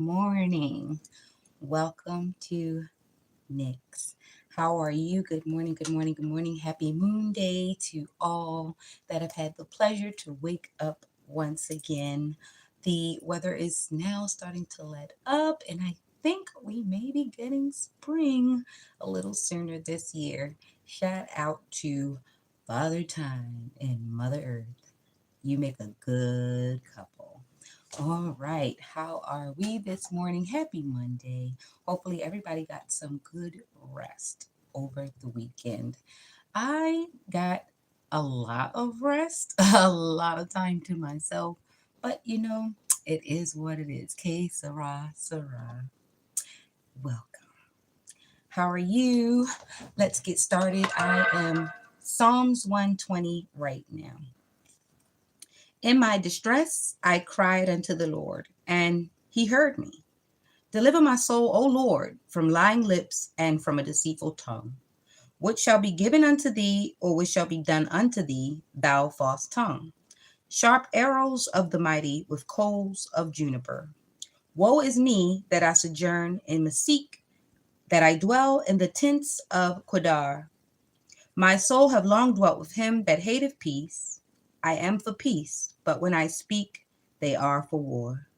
morning. Welcome to Nix. How are you? Good morning, good morning, good morning. Happy Moon Day to all that have had the pleasure to wake up once again. The weather is now starting to let up, and I think we may be getting spring a little sooner this year. Shout out to Father Time and Mother Earth. You make a good couple. All right, how are we this morning? Happy Monday. Hopefully, everybody got some good rest over the weekend. I got a lot of rest, a lot of time to myself, but it is what it is. Que sera, sera. Welcome. How are you? Let's get started. I am Psalms 120 right now. In my distress, I cried unto the Lord, and he heard me. Deliver my soul, O Lord, from lying lips and from a deceitful tongue. What shall be given unto thee, or what shall be done unto thee, thou false tongue? Sharp arrows of the mighty with coals of juniper. Woe is me that I sojourn in Mesech, that I dwell in the tents of Kedar. My soul have long dwelt with him that hateth peace. I am for peace, but when I speak, they are for war.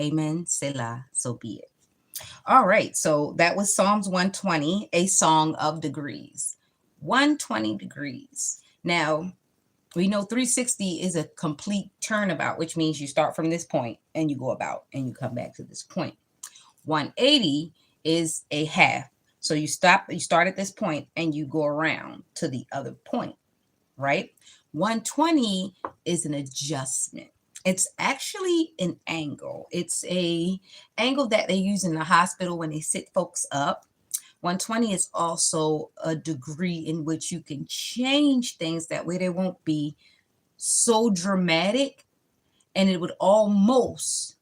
Amen. Selah, so be it. All right, so that was Psalms 120, a song of degrees. 120 degrees. Now, we know 360 is a complete turnabout, which means you start from this point and you go about and you come back to this point. 180 is a half. So you start at this point and you go around to the other point, right? 120 is an adjustment. It's actually an angle. It's a angle that they use in the hospital when they sit folks up. 120 is also a degree in which you can change things that way they won't be so dramatic, and it would almost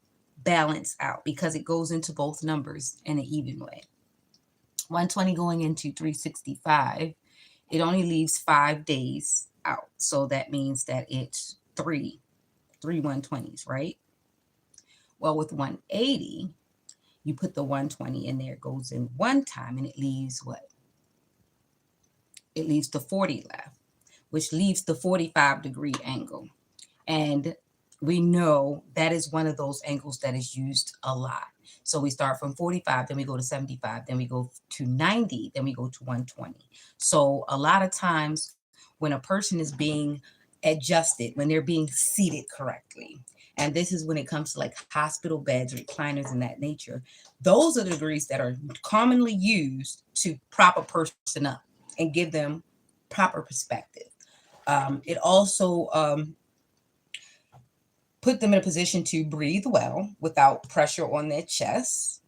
balance out because it goes into both numbers in an even way. 120 going into 365, it only leaves 5 days out. So that means that it's three 120s, right? Well, with 180, you put the 120 in there, it goes in one time, and it leaves what? It leaves the 40 left, which leaves the 45-degree angle. And we know that is one of those angles that is used a lot. So we start from 45, then we go to 75, then we go to 90, then we go to 120. So a lot of times when a person is being adjusted, when they're being seated correctly, and this is when it comes to like hospital beds, recliners, and that nature, those are the degrees that are commonly used to prop a person up and give them proper perspective. It also put them in a position to breathe well without pressure on their chest.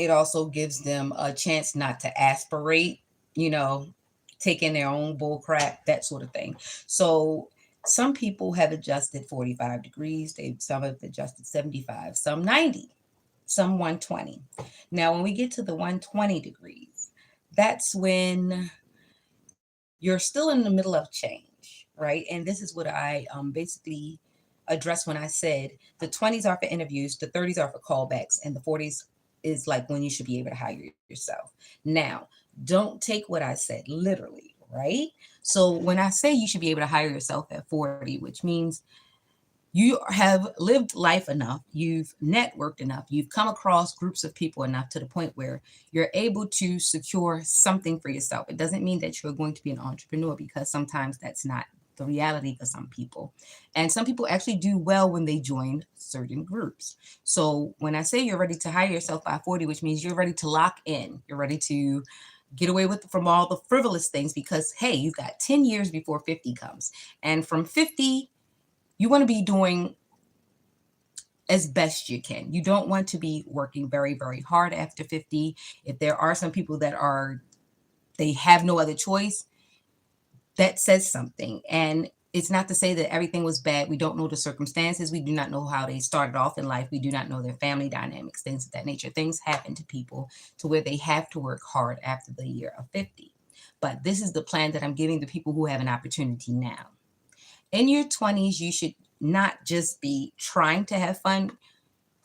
It also gives them a chance not to aspirate, you know, take in their own bull crap, that sort of thing. So some people have adjusted 45 degrees, some have adjusted 75, some 90, some 120. Now, when we get to the 120 degrees, that's when you're still in the middle of change, right? And this is what I basically addressed when I said the 20s are for interviews, the 30s are for callbacks, and the 40s is like when you should be able to hire yourself. Now, don't take what I said literally, right? So when I say you should be able to hire yourself at 40, which means you have lived life enough, you've networked enough, you've come across groups of people enough to the point where you're able to secure something for yourself. It doesn't mean that you're going to be an entrepreneur, because sometimes that's not the reality for some people. And some people actually do well when they join certain groups. So when I say you're ready to hire yourself by 40, which means you're ready to lock in, you're ready to get away with from all the frivolous things, because hey, you've got 10 years before 50 comes. And from 50, you want to be doing as best you can. You don't want to be working very, very hard after 50. If there are some people that they have no other choice, that says something. And it's not to say that everything was bad. We don't know the circumstances. We do not know how they started off in life. We do not know their family dynamics, things of that nature. Things happen to people to where they have to work hard after the year of 50. But this is the plan that I'm giving the people who have an opportunity now. In your 20s, you should not just be trying to have fun.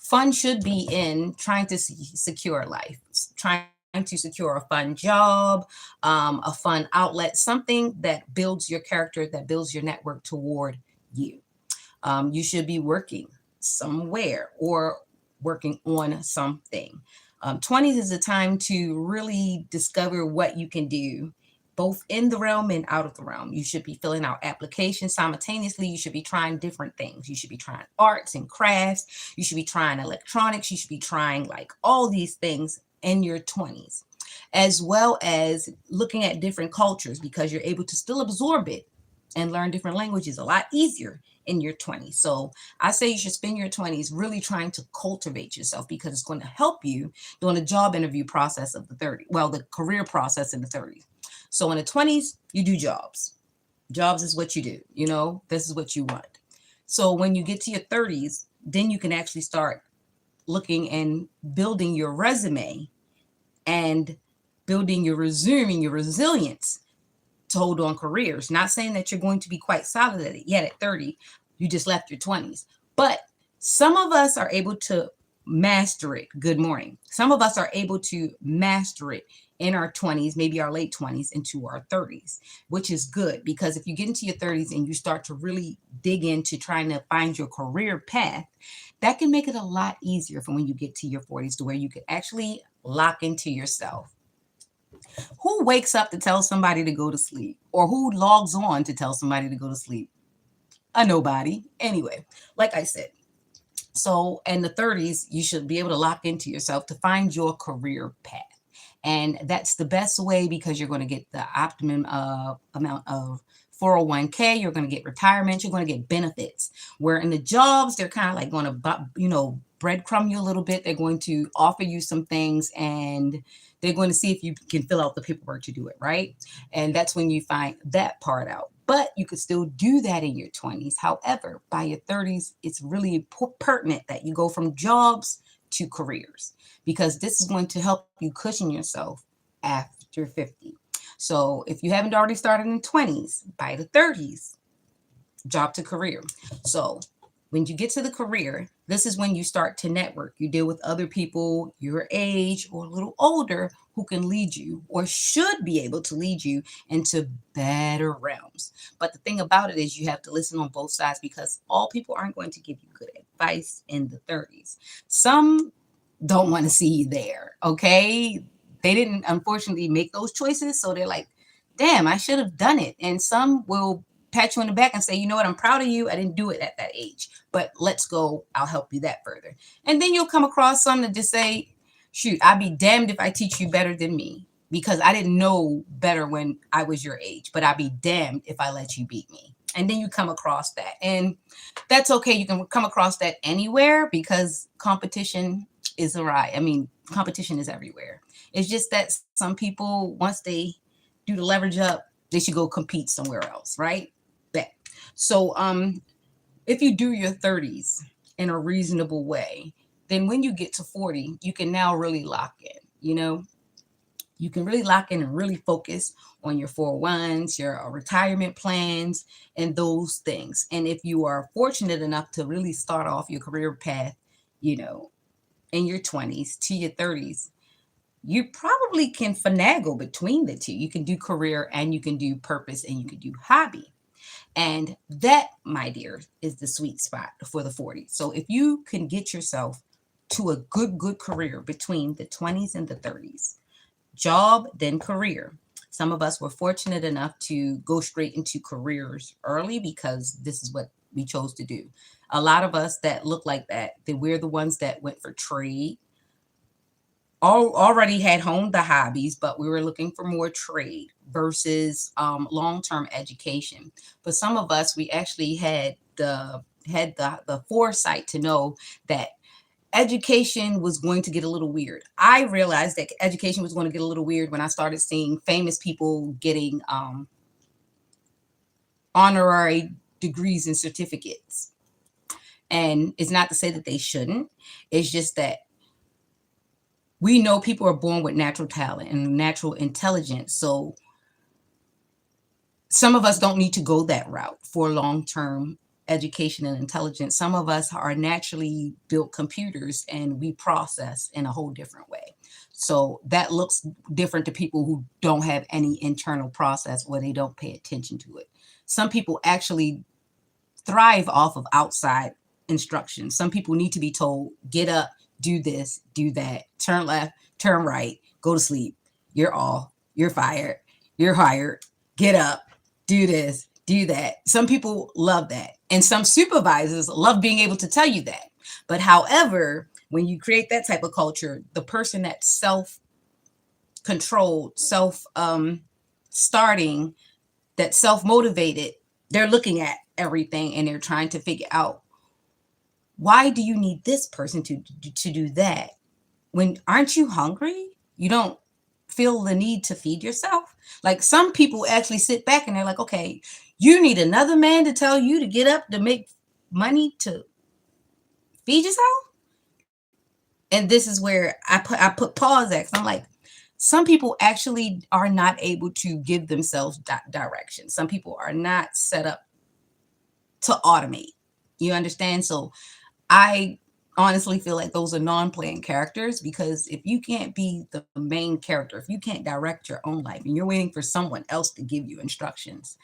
Fun should be in trying to secure life, trying to secure a fun job, a fun outlet, something that builds your character, that builds your network toward you. You should be working somewhere or working on something. 20s is a time to really discover what you can do, both in the realm and out of the realm. You should be filling out applications simultaneously. You should be trying different things. You should be trying arts and crafts. You should be trying electronics. You should be trying like all these things in your 20s, as well as looking at different cultures, because you're able to still absorb it and learn different languages a lot easier in your 20s. So I say you should spend your 20s really trying to cultivate yourself, because it's going to help you during the job interview process of the 30s, well, the career process in the 30s. So in the 20s, you do jobs. Jobs is what you do, this is what you want. So when you get to your 30s, then you can actually start looking and building your resume and building your resume, your resilience to hold on careers. Not saying that you're going to be quite solid at it yet at 30. You just left your 20s. But some of us are able to master it. Good morning. Some of us are able to master it in our 20s, maybe our late 20s into our 30s, which is good, because if you get into your 30s and you start to really dig into trying to find your career path, that can make it a lot easier for when you get to your 40s, to where you can actually lock into yourself. Who wakes up to tell somebody to go to sleep, or who logs on to tell somebody to go to sleep? A nobody. Anyway, like I said, so in the 30s, you should be able to lock into yourself to find your career path. And that's the best way, because you're going to get the optimum amount of 401k, you're going to get retirement, you're going to get benefits. Where in the jobs, they're kind of like going to, breadcrumb you a little bit. They're going to offer you some things, and they're going to see if you can fill out the paperwork to do it, right? And that's when you find that part out. But you could still do that in your 20s. However, by your 30s, it's really pertinent that you go from jobs to careers, because this is going to help you cushion yourself after 50. So if you haven't already started in 20s, by the 30s, job to career. So when you get to the career, this is when you start to network. You deal with other people your age or a little older who can lead you, or should be able to lead you into better realms. But the thing about it is, you have to listen on both sides, because all people aren't going to give you good advice in the 30s. Some don't want to see you there, okay? They didn't, unfortunately, make those choices. So they're like, damn, I should have done it. And some will pat you on the back and say, you know what, I'm proud of you. I didn't do it at that age, but let's go. I'll help you that further. And then you'll come across some that just say, shoot, I'd be damned if I teach you better than me, because I didn't know better when I was your age, but I'd be damned if I let you beat me. And then you come across that. And that's okay. You can come across that anywhere, because competition is a riot. I mean, competition is everywhere. It's just that some people, once they do the leverage up, they should go compete somewhere else, right? Bet. So if you do your 30s in a reasonable way, then when you get to 40, you can now really lock in, you can really lock in and really focus on your 401s, your retirement plans, and those things. And if you are fortunate enough to really start off your career path, in your 20s to your 30s, you probably can finagle between the two. You can do career, and you can do purpose, and you can do hobby. And that, my dear, is the sweet spot for the 40s. So if you can get yourself to a good career between the 20s and the 30s, job, then career. Some of us were fortunate enough to go straight into careers early, because this is what we chose to do. A lot of us that look like that, we're the ones that went for trade, already had honed the hobbies, but we were looking for more trade versus long-term education. But some of us, we actually had the foresight to know that education was going to get a little weird. I realized that education was going to get a little weird when I started seeing famous people getting honorary degrees and certificates. And it's not to say that they shouldn't. It's just that we know people are born with natural talent and natural intelligence. So some of us don't need to go that route for long-term education and intelligence. Some of us are naturally built computers and we process in a whole different way. So that looks different to people who don't have any internal process or they don't pay attention to it. Some people actually thrive off of outside instructions. Some people need to be told, get up, do this, do that, turn left, turn right, go to sleep. You're off, you're fired, you're hired, get up, do this, do that. Some people love that. And some supervisors love being able to tell you that. But however, when you create that type of culture, the person that's self controlled, self starting, that's self motivated, they're looking at everything and they're trying to figure out, why do you need this person to do that? When aren't you hungry? You don't feel the need to feed yourself? Like some people actually sit back and they're like, okay, you need another man to tell you to get up to make money to feed yourself? And this is where I put pause at. 'Cause I'm like, some people actually are not able to give themselves direction. Some people are not set up to automate. You understand? So I honestly feel like those are non-playing characters, because if you can't be the main character, if you can't direct your own life and you're waiting for someone else to give you instructions,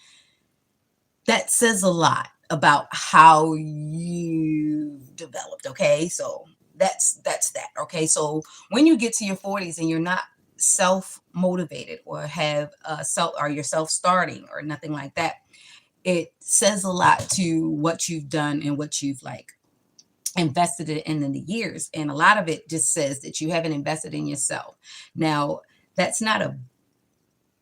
that says a lot about how you developed. Okay. So that's that. Okay. So when you get to your 40s and you're not self motivated or have self, or you're self starting or nothing like that, it says a lot to what you've done and what you've like invested it in the years. And a lot of it just says that you haven't invested in yourself. Now, that's not a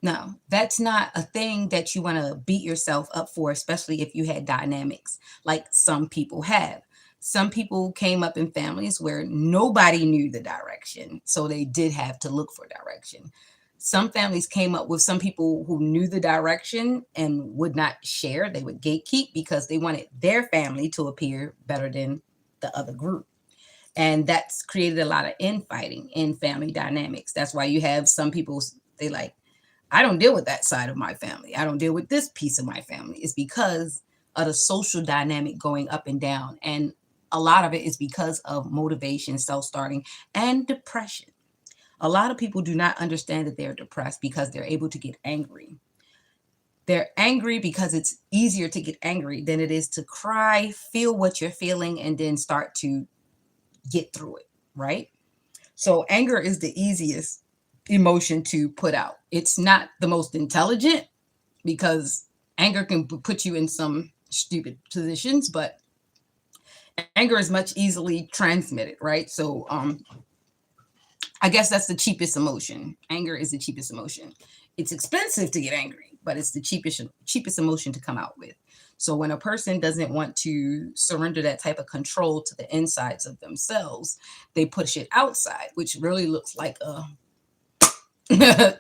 no, that's not a thing that you want to beat yourself up for, especially if you had dynamics like some people have. Some people came up in families where nobody knew the direction, so they did have to look for direction. Some families came up with some people who knew the direction and would not share. They would gatekeep because they wanted their family to appear better than the other group. And that's created a lot of infighting in family dynamics. That's why you have some people, they like, I don't deal with that side of my family. I don't deal with this piece of my family. It's because of the social dynamic going up and down. And a lot of it is because of motivation, self starting, and depression. A lot of people do not understand that they're depressed because they're able to get angry. They're angry because it's easier to get angry than it is to cry, feel what you're feeling, and then start to get through it, right? So anger is the easiest emotion to put out. It's not the most intelligent because anger can put you in some stupid positions, but anger is much easily transmitted, right? So I guess that's the cheapest emotion. Anger is the cheapest emotion. It's expensive to get angry, but it's the cheapest emotion to come out with. So when a person doesn't want to surrender that type of control to the insides of themselves, they push it outside, which really looks like a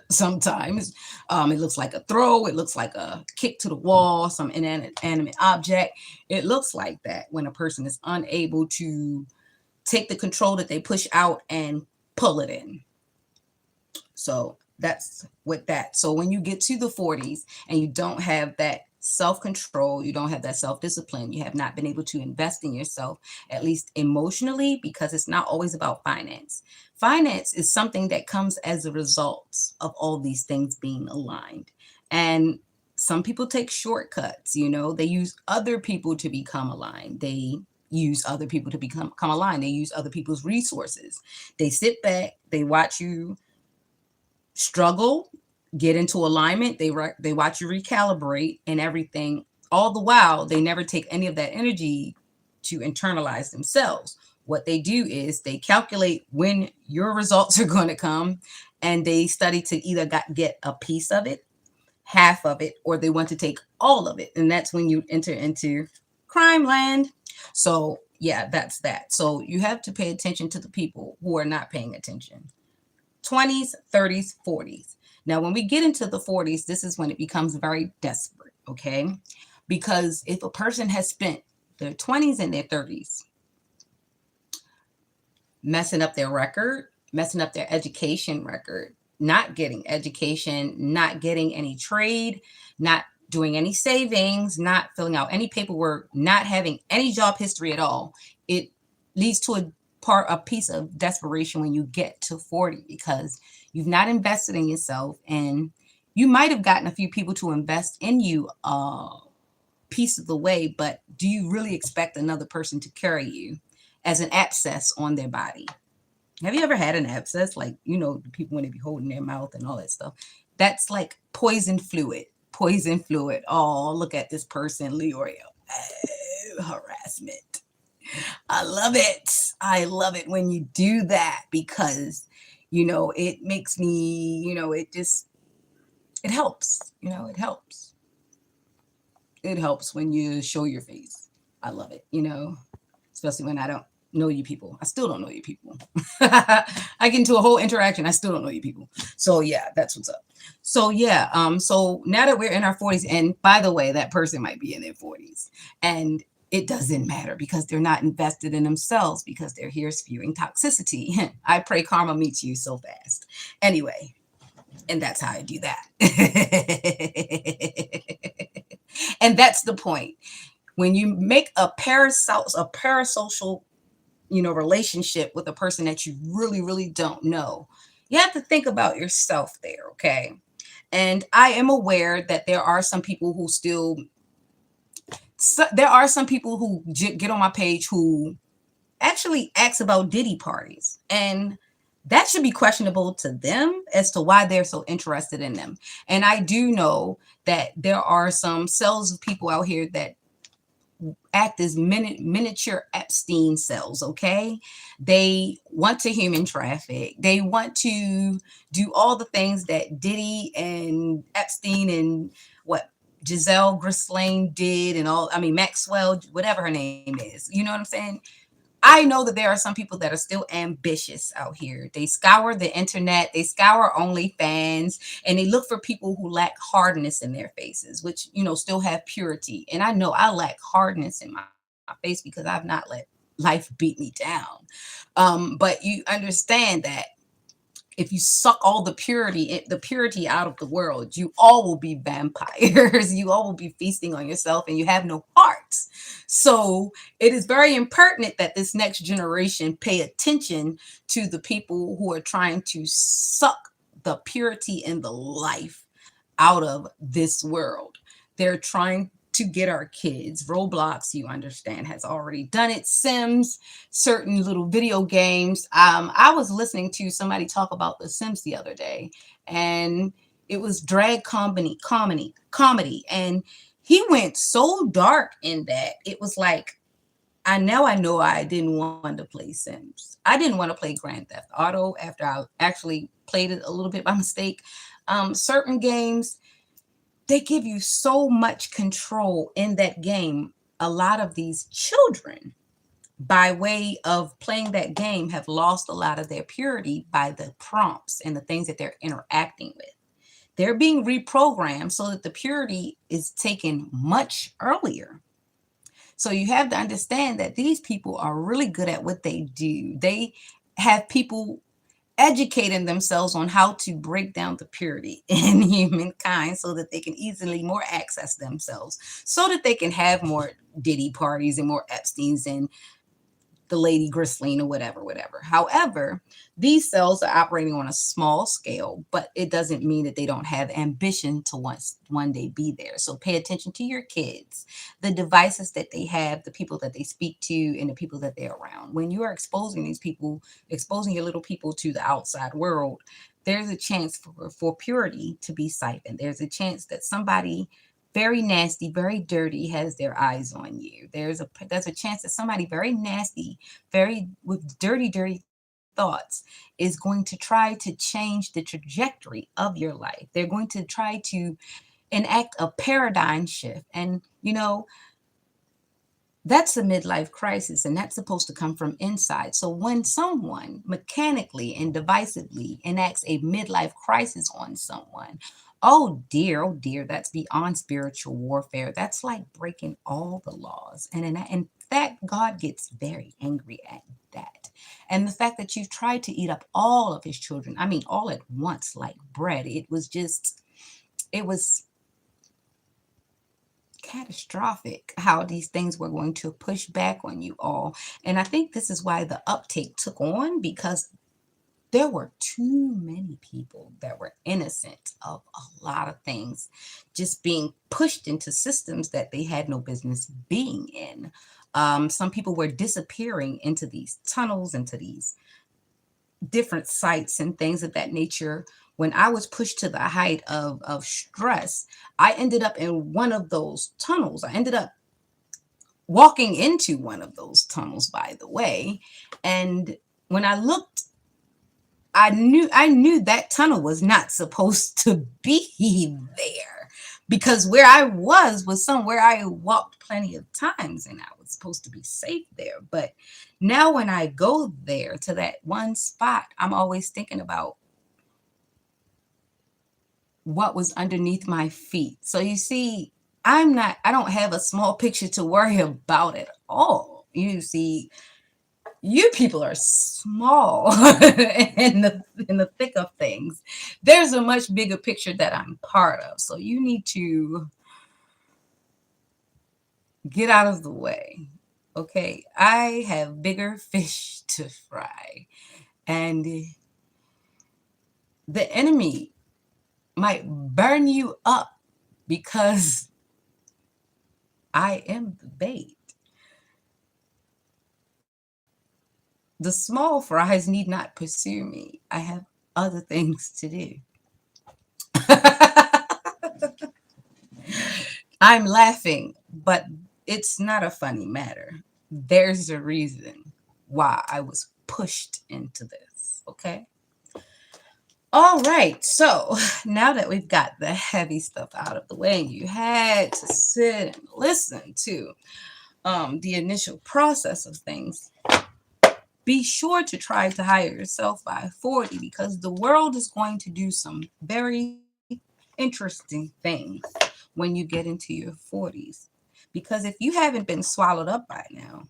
sometimes it looks like a throw, it looks like a kick to the wall, some inanimate object. It looks like that when a person is unable to take the control that they push out and pull it in. So that's with that. So when you get to the 40s and you don't have that self control, you don't have that self discipline, you have not been able to invest in yourself, at least emotionally, because it's not always about finance. Finance is something that comes as a result of all these things being aligned. And some people take shortcuts, they use other people to become aligned. They use other people to become aligned. They use other people's resources. They sit back, they watch you struggle, get into alignment. They watch you recalibrate and everything. All the while, they never take any of that energy to internalize themselves. What they do is they calculate when your results are going to come, and they study to either get a piece of it, half of it, or they want to take all of it. And that's when you enter into crime land. So yeah, that's that. So you have to pay attention to the people who are not paying attention. 20s, 30s, 40s. Now, when we get into the 40s, this is when it becomes very desperate, okay? Because if a person has spent their 20s and their 30s messing up their record, messing up their education record, not getting education, not getting any trade, not doing any savings, not filling out any paperwork, not having any job history at all, it leads to a piece of desperation when you get to 40 because you've not invested in yourself, and you might have gotten a few people to invest in you piece of the way, but do you really expect another person to carry you as an abscess on their body? Have you ever had an abscess? Like, the people when they be holding their mouth and all that stuff. That's like poison fluid. Poison fluid. Oh, look at this person, Leorio. Oh, harassment. I love it. I love it when you do that because, it makes me, it helps. It helps. It helps when you show your face. I love it, especially when I don't know you people. I still don't know you people. I get into a whole interaction. I still don't know you people. So yeah, that's what's up. So yeah, so now that we're in our 40s, and by the way, that person might be in their 40s, and it doesn't matter because they're not invested in themselves because they're here spewing toxicity. I pray karma meets you so fast. Anyway, and that's how I do that. And that's the point. When you make a parasocial, relationship with a person that you really, really don't know, you have to think about yourself there, okay? And I am aware that there are some people who there are some people who get on my page who actually ask about Diddy parties. And that should be questionable to them as to why they're so interested in them. And I do know that there are some cells of people out here that act as miniature Epstein cells, okay? They want to human traffic. They want to do all the things that Diddy and Epstein and what Giselle Grislane did and Maxwell, whatever her name is. You know what I'm saying? I know that there are some people that are still ambitious out here. They scour the internet, they scour OnlyFans, and they look for people who lack hardness in their faces, which, still have purity. And I know I lack hardness in my face because I've not let life beat me down. But you understand that if you suck all the purity out of the world, you all will be vampires. You all will be feasting on yourself and you have no hearts. So it is very impertinent that this next generation pay attention to the people who are trying to suck the purity and the life out of this world. They're trying to get our kids. Roblox, you understand, has already done it. Sims, certain little video games. I was listening to somebody talk about The Sims the other day, and it was drag comedy, and he went so dark in that it was like I know I didn't want to play Sims. I didn't want to play Grand Theft Auto after I actually played it a little bit by mistake. Certain games, they give you so much control in that game. A lot of these children, by way of playing that game, have lost a lot of their purity by the prompts and the things that they're interacting with. They're being reprogrammed so that the purity is taken much earlier. So you have to understand that these people are really good at what they do. They have people educating themselves on how to break down the purity in humankind so that they can easily more access themselves, so that they can have more Diddy parties and more Epsteins and the Lady Grisling or whatever. However, these cells are operating on a small scale, but it doesn't mean that they don't have ambition to one day be there. So pay attention to your kids, the devices that they have, the people that they speak to, and the people that they're around. When you are exposing these people, exposing your little people to the outside world, there's a chance for purity to be siphoned. There's a chance that somebody very nasty, very dirty has their eyes on you. There's a chance that somebody very nasty, very with dirty thoughts is going to try to change the trajectory of your life. They're going to try to enact a paradigm shift. And that's a midlife crisis, and that's supposed to come from inside. So when someone mechanically and divisively enacts a midlife crisis on someone, oh dear, that's beyond spiritual warfare. That's like breaking all the laws. And in fact, God gets very angry at that. And the fact that you've tried to eat up all of his children, I mean, all at once, like bread, it was catastrophic how these things were going to push back on you all. And I think this is why the uptake took on, because there were too many people that were innocent of a lot of things just being pushed into systems that they had no business being in. Some people were disappearing into these tunnels, into these different sites and things of that nature. When I was pushed to the height of stress, I ended up in one of those tunnels. I ended up walking into one of those tunnels, by the way. And when I looked, I knew that tunnel was not supposed to be there, because where I was somewhere I walked plenty of times and I was supposed to be safe there. But now when I go there to that one spot, I'm always thinking about what was underneath my feet. So you see, I don't have a small picture to worry about at all. You see, you people are small in the thick of things. There's a much bigger picture that I'm part of. So you need to get out of the way. Okay. I have bigger fish to fry. And the enemy might burn you up because I am the bait. The small fries need not pursue me. I have other things to do. I'm laughing, but it's not a funny matter. There's a reason why I was pushed into this. Okay. All right. So now that we've got the heavy stuff out of the way, and you had to sit and listen to the initial process of things, be sure to try to hire yourself by 40, because the world is going to do some very interesting things when you get into your 40s. Because if you haven't been swallowed up by now,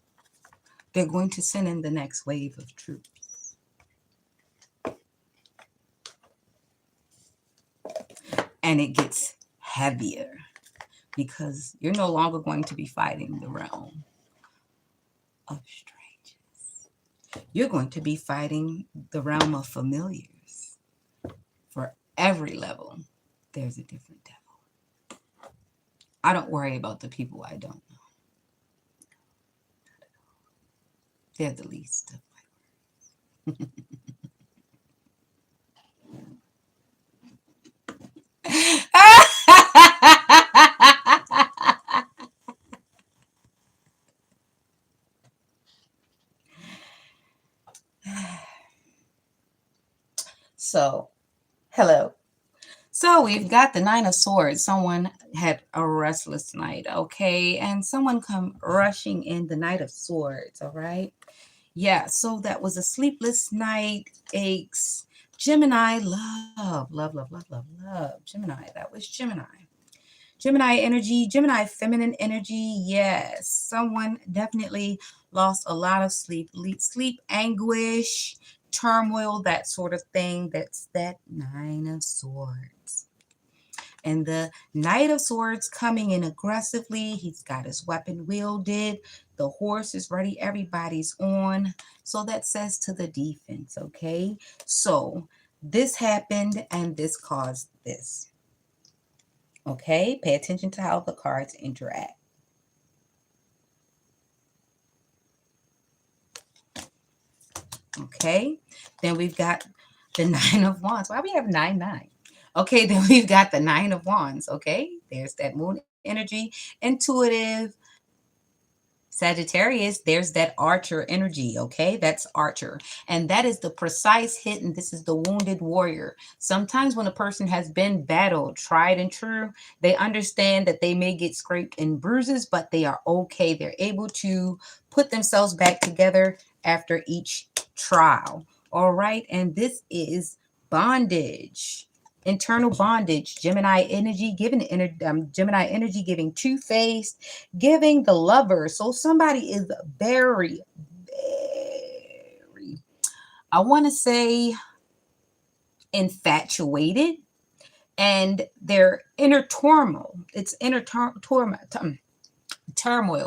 they're going to send in the next wave of troops. And it gets heavier because you're no longer going to be fighting the realm of strangers. You're going to be fighting the realm of familiars. For every level, there's a different devil. I don't worry about the people I don't know. They're the least of my worries. So, hello. So we've got the Nine of Swords. Someone had a restless night, okay? And someone come rushing in the Knight of Swords, all right? Yeah, so that was a sleepless night, aches. Gemini, love, love, love, love, love, love. Gemini, that was Gemini. Gemini energy, Gemini feminine energy. Yes, someone definitely lost a lot of sleep, sleep anguish, turmoil, that sort of thing. That's that Nine of Swords. And the Knight of Swords coming in aggressively. He's got his weapon wielded. The horse is ready. Everybody's on. So that says to the defense, okay? So this happened and this caused this. Okay, pay attention to how the cards interact. Okay, then we've got the Nine of Wands. Why we have 9, 9? Okay, then we've got the Nine of Wands. Okay, there's that moon energy, intuitive, Sagittarius, there's that archer energy, okay? That's archer. And that is the precise hit, and this is the wounded warrior. Sometimes when a person has been battled, tried and true, they understand that they may get scraped and bruises, but they are okay. They're able to put themselves back together after each trial. All right. And this is bondage. Internal bondage, Gemini energy, Gemini energy giving two-faced, giving the lover. So somebody is very, I want to say, infatuated. and their inner turmoil. It's inner turmoil.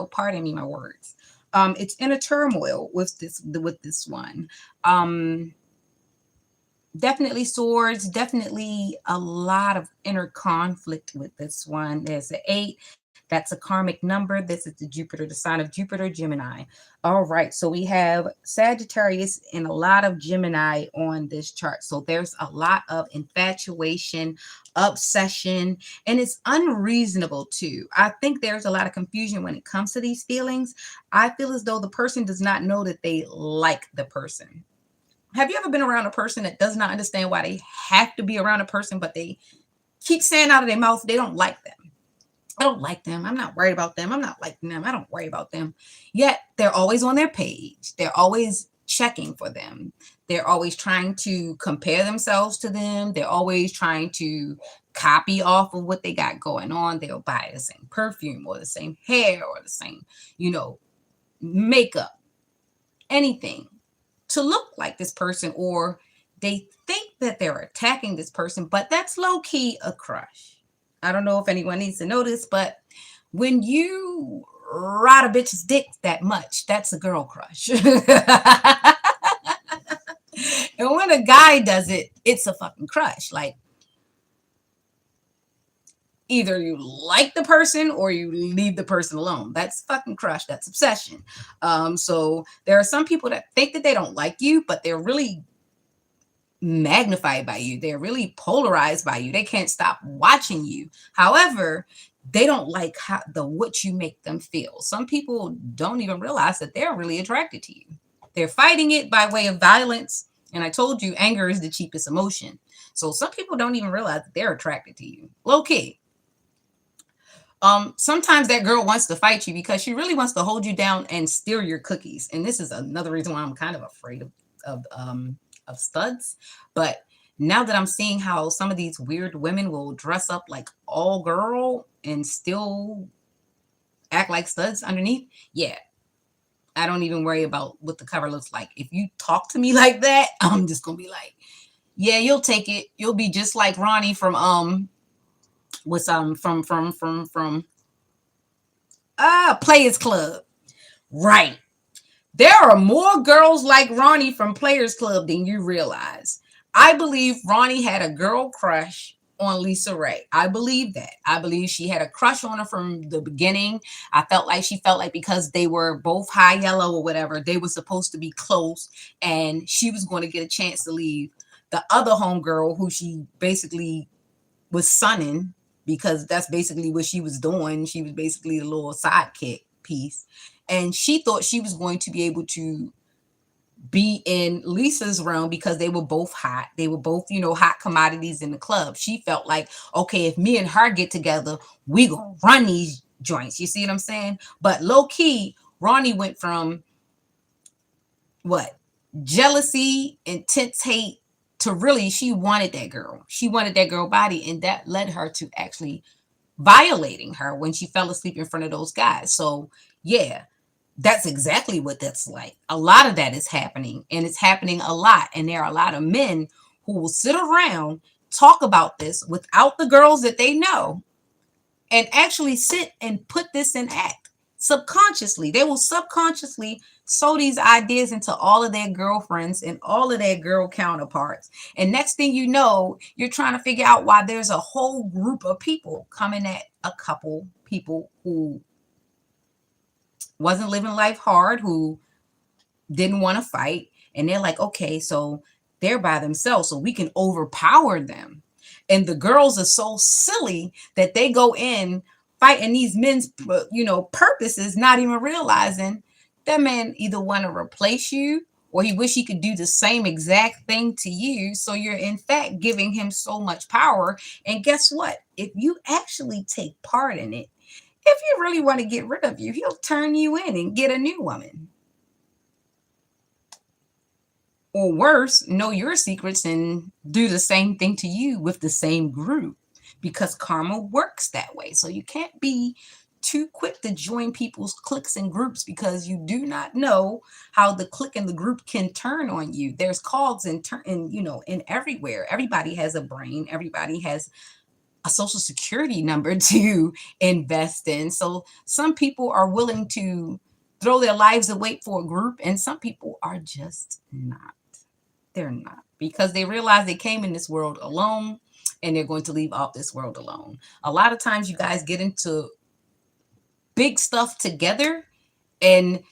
Pardon me, my words. It's inner turmoil with this one. Um, Definitely swords, definitely a lot of inner conflict with this one. There's an eight. That's a karmic number. This is the Jupiter, the sign of Jupiter, Gemini. All right. So we have Sagittarius and a lot of Gemini on this chart. So there's a lot of infatuation, obsession, and it's unreasonable too. I think there's a lot of confusion when it comes to these feelings. I feel as though the person does not know that they like the person. Have you ever been around a person that does not understand why they have to be around a person, but they keep saying out of their mouth they don't like them? I don't like them. I'm not worried about them. I'm not liking them. I don't worry about them. Yet they're always on their page. They're always checking for them. They're always trying to compare themselves to them. They're always trying to copy off of what they got going on. They'll buy the same perfume or the same hair or the same, you know, makeup, anything to look like this person, or they think that they're attacking this person, but that's low key a crush. I don't know if anyone needs to know this, but when you ride a bitch's dick that much, that's a girl crush. And when a guy does it, it's a fucking crush. Like, either you like the person or you leave the person alone. That's fucking crush. That's obsession. So there are some people that think that they don't like you, but they're really magnified by you. They're really polarized by you. They can't stop watching you. However, they don't like how the what you make them feel. Some people don't even realize that they're really attracted to you. They're fighting it by way of violence. And I told you, anger is the cheapest emotion. So some people don't even realize that they're attracted to you. Low key. Sometimes that girl wants to fight you because she really wants to hold you down and steal your cookies. And this is another reason why I'm kind of afraid of studs. But now that I'm seeing how some of these weird women will dress up like all girl and still act like studs underneath, yeah, I don't even worry about what the cover looks like. If you talk to me like that, I'm just gonna be like, yeah, you'll take it. You'll be just like Ronnie from what's Players Club. Right. There are more girls like Ronnie from Players Club than you realize. I believe Ronnie had a girl crush on Lisa Ray. I believe that. I believe she had a crush on her from the beginning. I felt like she felt like because they were both high yellow or whatever, they were supposed to be close and she was going to get a chance to leave the other homegirl who she basically was sunning, because that's basically what she was doing. She was basically a little sidekick piece. And she thought she was going to be able to be in Lisa's realm because they were both hot. They were both, hot commodities in the club. She felt like, okay, if me and her get together, we gonna run these joints. You see what I'm saying? But low key, Ronnie went from what? Jealousy, intense hate, to really she wanted that girl. She wanted that girl body, and that led her to actually violating her when she fell asleep in front of those guys. So yeah, that's exactly what that's like. A lot of that is happening, and it's happening a lot. And there are a lot of men who will sit around, talk about this without the girls that they know, and actually sit and put this in act subconsciously. They will subconsciously sow these ideas into all of their girlfriends and all of their girl counterparts. And next thing you know, you're trying to figure out why there's a whole group of people coming at a couple people who wasn't living life hard, who didn't want to fight. And they're like, okay, so they're by themselves, so we can overpower them. And the girls are so silly that they go in fighting these men's, purposes, not even realizing that man either want to replace you or he wish he could do the same exact thing to you. So you're in fact giving him so much power. And guess what? If you actually take part in it, if you really want to get rid of you, he'll turn you in and get a new woman. Or worse, know your secrets and do the same thing to you with the same group, because karma works that way. So you can't be too quick to join people's cliques and groups, because you do not know how the clique and the group can turn on you. There's cogs in everywhere. Everybody has a brain. Everybody has a social security number to invest in. So some people are willing to throw their lives away for a group, and some people are just not. They're not, because they realize they came in this world alone and they're going to leave off this world alone. A lot of times you guys get into big stuff together, and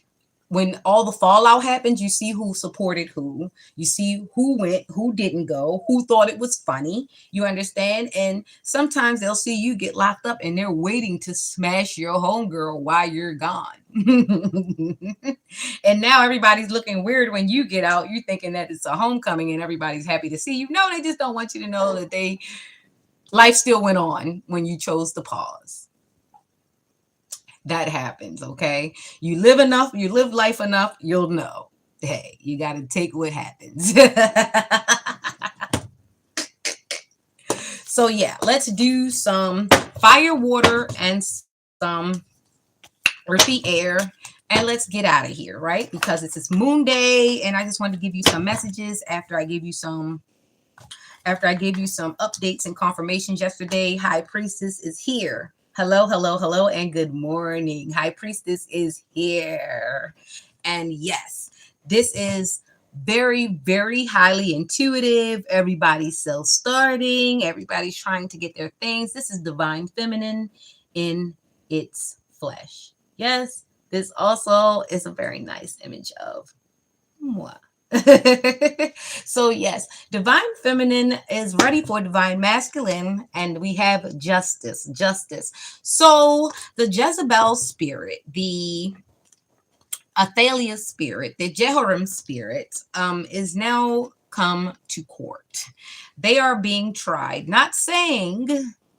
when all the fallout happens, you see who supported who. You see who went, who didn't go, who thought it was funny. You understand? And sometimes they'll see you get locked up and they're waiting to smash your homegirl while you're gone. And now everybody's looking weird when you get out. You're thinking that it's a homecoming and everybody's happy to see you. No, they just don't want you to know that life still went on when you chose to pause. That happens, okay? You live life enough, you'll know. Hey, you got to take what happens. So yeah, let's do some fire, water, and some earthy air. And let's get out of here, right? Because it's this moon day, and I just wanted to give you some messages after I gave you some updates and confirmations yesterday. High Priestess is here. Hello, hello, hello, and good morning. High Priestess is here. And yes, this is very, very highly intuitive. Everybody's self-starting. Everybody's trying to get their things. This is divine feminine in its flesh. Yes, this also is a very nice image of moi. So yes, divine feminine is ready for divine masculine, and we have justice. So the Jezebel spirit, the Athaliah spirit, the Jehoram spirit, is now come to court. They are being tried, not saying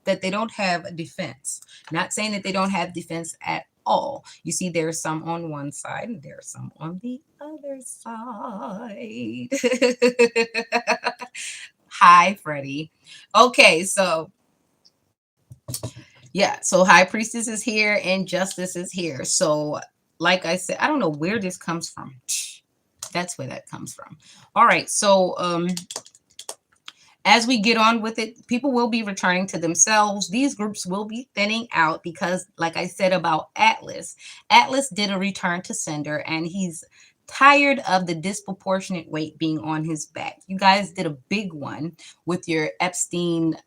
that they don't have a defense, not saying that they don't have defense at all. You see, there's some on one side and there's some on the other side. Hi, Freddie. Okay, so yeah, so High Priestess is here and Justice is here. So, like I said, I don't know where this comes from. That's where that comes from. All right, so as we get on with it, people will be returning to themselves. These groups will be thinning out because, like I said about Atlas, Atlas did a return to sender, and he's tired of the disproportionate weight being on his back. You guys did a big one with your Epstein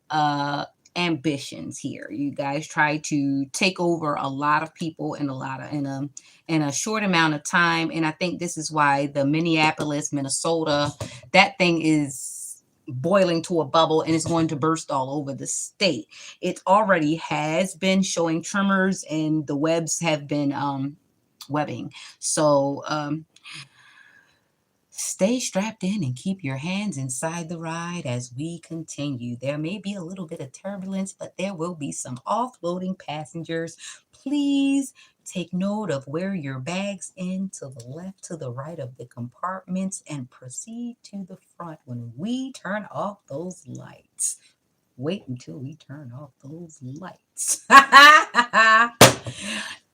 ambitions here. You guys try to take over a lot of people in a short amount of time, and I think this is why the Minneapolis, Minnesota, that thing is boiling to a bubble and it's going to burst all over the state. It already has been showing tremors and the webs have been webbing. So stay strapped in and keep your hands inside the ride as we continue. There may be a little bit of turbulence, but there will be some offloading passengers. Please take note of where your bags in to the left, to the right of the compartments, and proceed to the front when we turn off those lights. Wait until we turn off those lights.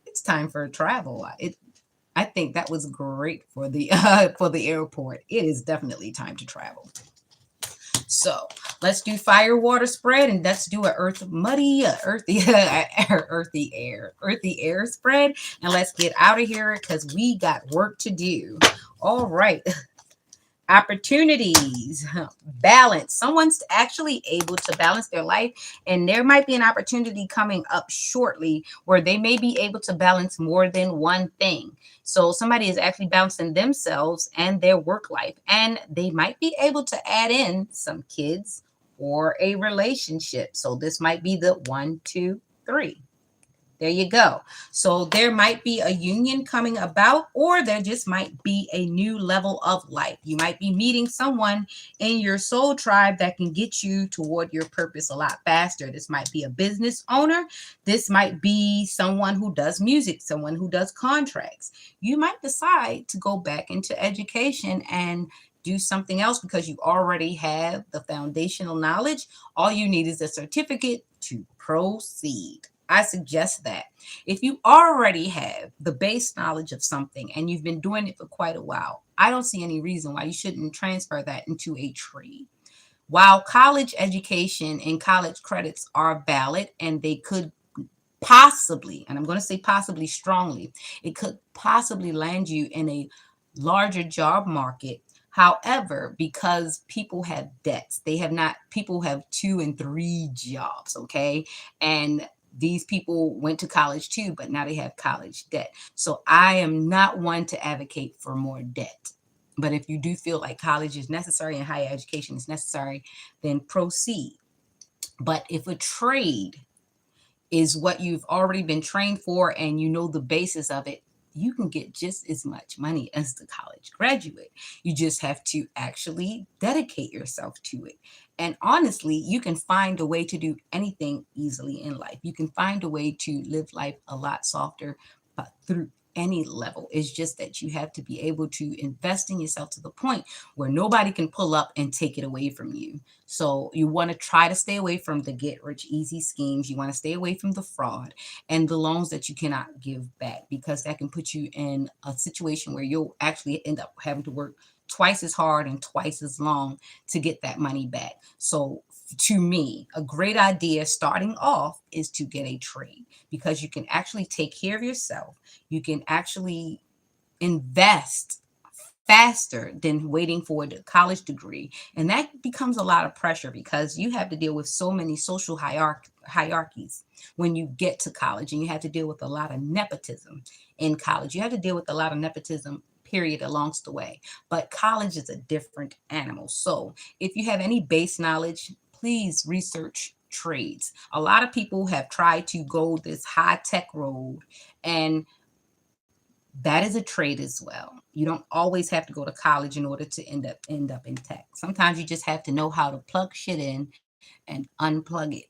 It's time for travel. I think that was great for the airport. It is definitely time to travel. So let's do fire, water spread, and let's do a earthy air spread, and let's get out of here because we got work to do. All right. Opportunities, balance. Someone's actually able to balance their life, and there might be an opportunity coming up shortly where they may be able to balance more than one thing. So somebody is actually balancing themselves and their work life, and they might be able to add in some kids or a relationship. So this might be the 1, 2, 3. There you go. So there might be a union coming about, or there just might be a new level of life. You might be meeting someone in your soul tribe that can get you toward your purpose a lot faster. This might be a business owner. This might be someone who does music, someone who does contracts. You might decide to go back into education and do something else because you already have the foundational knowledge. All you need is a certificate to proceed. I suggest that. If you already have the base knowledge of something and you've been doing it for quite a while, I don't see any reason why you shouldn't transfer that into a trade. While college education and college credits are valid and they could possibly, and I'm going to say possibly strongly, it could possibly land you in a larger job market. However, because people have debts, they have not, people have 2 and 3 jobs, okay? And these people went to college too, but now they have college debt. So I am not one to advocate for more debt. But if you do feel like college is necessary and higher education is necessary, then proceed. But if a trade is what you've already been trained for and you know the basis of it, you can get just as much money as the college graduate. You just have to actually dedicate yourself to it. And honestly, you can find a way to do anything easily in life. You can find a way to live life a lot softer, but through any level. It's just that you have to be able to invest in yourself to the point where nobody can pull up and take it away from you. So you want to try to stay away from the get rich easy schemes. You want to stay away from the fraud and the loans that you cannot give back, because that can put you in a situation where you'll actually end up having to work twice as hard and twice as long to get that money back. So to me, a great idea starting off is to get a trade, because you can actually take care of yourself. You can actually invest faster than waiting for the college degree. And that becomes a lot of pressure because you have to deal with so many social hierarchies when you get to college, and you have to deal with a lot of nepotism in college. You have to deal with a lot of nepotism period along the way. But college is a different animal. So if you have any base knowledge, please research trades. A lot of people have tried to go this high tech road, and that is a trade as well. You don't always have to go to college in order to end up in tech. Sometimes you just have to know how to plug shit in and unplug it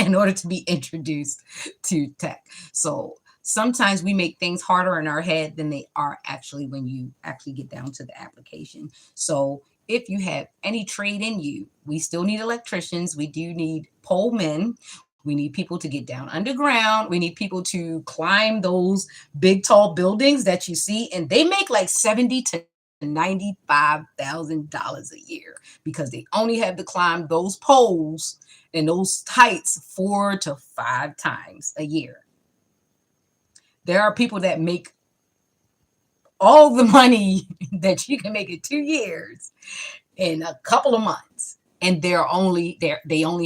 in order to be introduced to tech. So sometimes we make things harder in our head than they are actually when you actually get down to the application. So if you have any trade in you, we still need electricians. We do need pole men. We need people to get down underground. We need people to climb those big tall buildings that you see, and they make like 70 to $95,000 a year because they only have to climb those poles and those heights 4 to 5 times a year. There are people that make all the money that you can make in 2 years in a couple of months, and they only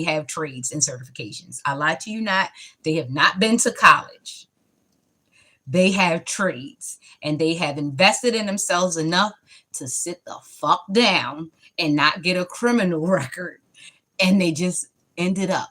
have trades and certifications. I lie to you not. They have not been to college. They have trades, and they have invested in themselves enough to sit the fuck down and not get a criminal record. And they just ended up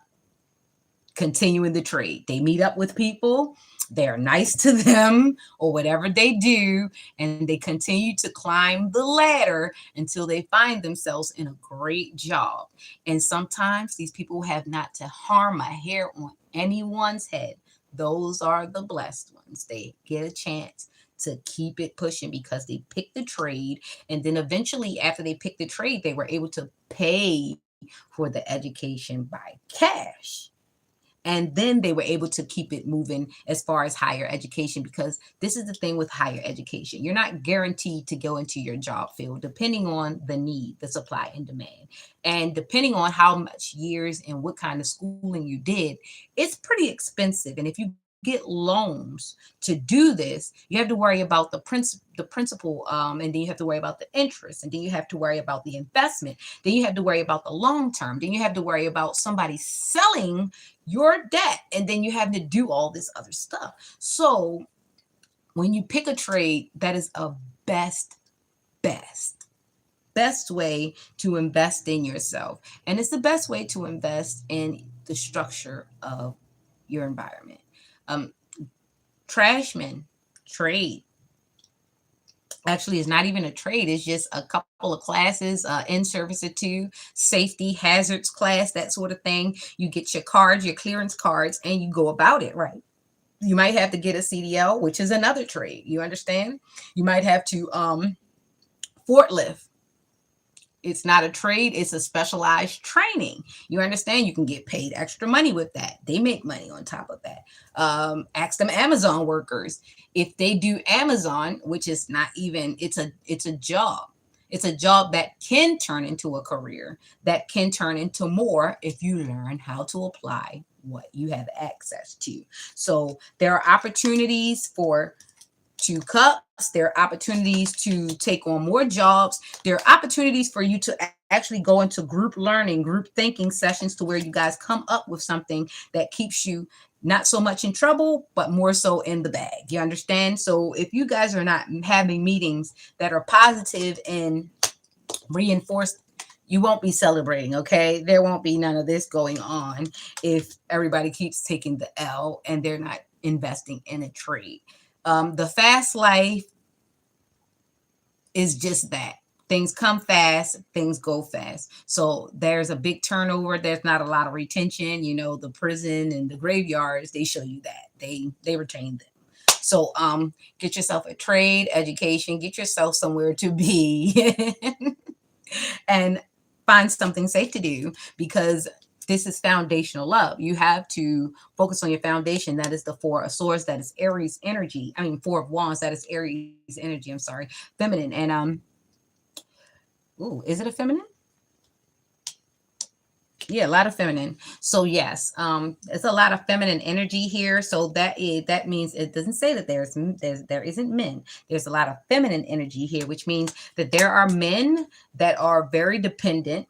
continuing the trade. They meet up with people, they're nice to them or whatever they do, and they continue to climb the ladder until they find themselves in a great job. And sometimes these people have not to harm a hair on anyone's head. Those are the blessed ones. They get a chance to keep it pushing because they picked the trade. And then eventually, after they picked the trade, they were able to pay for the education by cash. And then they were able to keep it moving as far as higher education, because this is the thing with higher education: you're not guaranteed to go into your job field, depending on the need, the supply and demand, and depending on how much years and what kind of schooling you did. It's pretty expensive, and if you get loans to do this, you have to worry about the principal, and then you have to worry about the interest, and then you have to worry about the investment, then you have to worry about the long term, then you have to worry about somebody selling your debt, and then you have to do all this other stuff. So when you pick a trade, that is a best best way to invest in yourself, and it's the best way to invest in the structure of your environment. um Trashman trade actually is not even a trade. It's just a couple of classes, in servitude, safety hazards class, that sort of thing. You get your cards, your clearance cards, and you go about it right. You might have to get a CDL, which is another trade. You understand? You might have to forklift. It's not a trade, it's a specialized training. You understand? You can get paid extra money with that. They make money on top of that. Ask them Amazon workers if they do Amazon, which is not even, it's a job. It's a job that can turn into a career, that can turn into more if you learn how to apply what you have access to. So there are opportunities for 2 cups. There are opportunities to take on more jobs. There are opportunities for you to actually go into group learning, group thinking sessions to where you guys come up with something that keeps you not so much in trouble, but more so in the bag. You understand? So if you guys are not having meetings that are positive and reinforced, you won't be celebrating, okay? There won't be none of this going on if everybody keeps taking the L and they're not investing in a trade. The fast life is just that. Things come fast, things go fast. So there's a big turnover. There's not a lot of retention. You know, the prison and the graveyards, they show you that. They retain them. So get yourself a trade, education, get yourself somewhere to be and find something safe to do, because this is foundational love. You have to focus on your foundation. That is the Four of Swords. That is Aries energy. I mean, Four of Wands. That is Aries energy. I'm sorry, feminine. And ooh, is it a feminine? Yeah, a lot of feminine. So yes, it's a lot of feminine energy here. So that means it doesn't say that there isn't men. There's a lot of feminine energy here, which means that there are men that are very dependent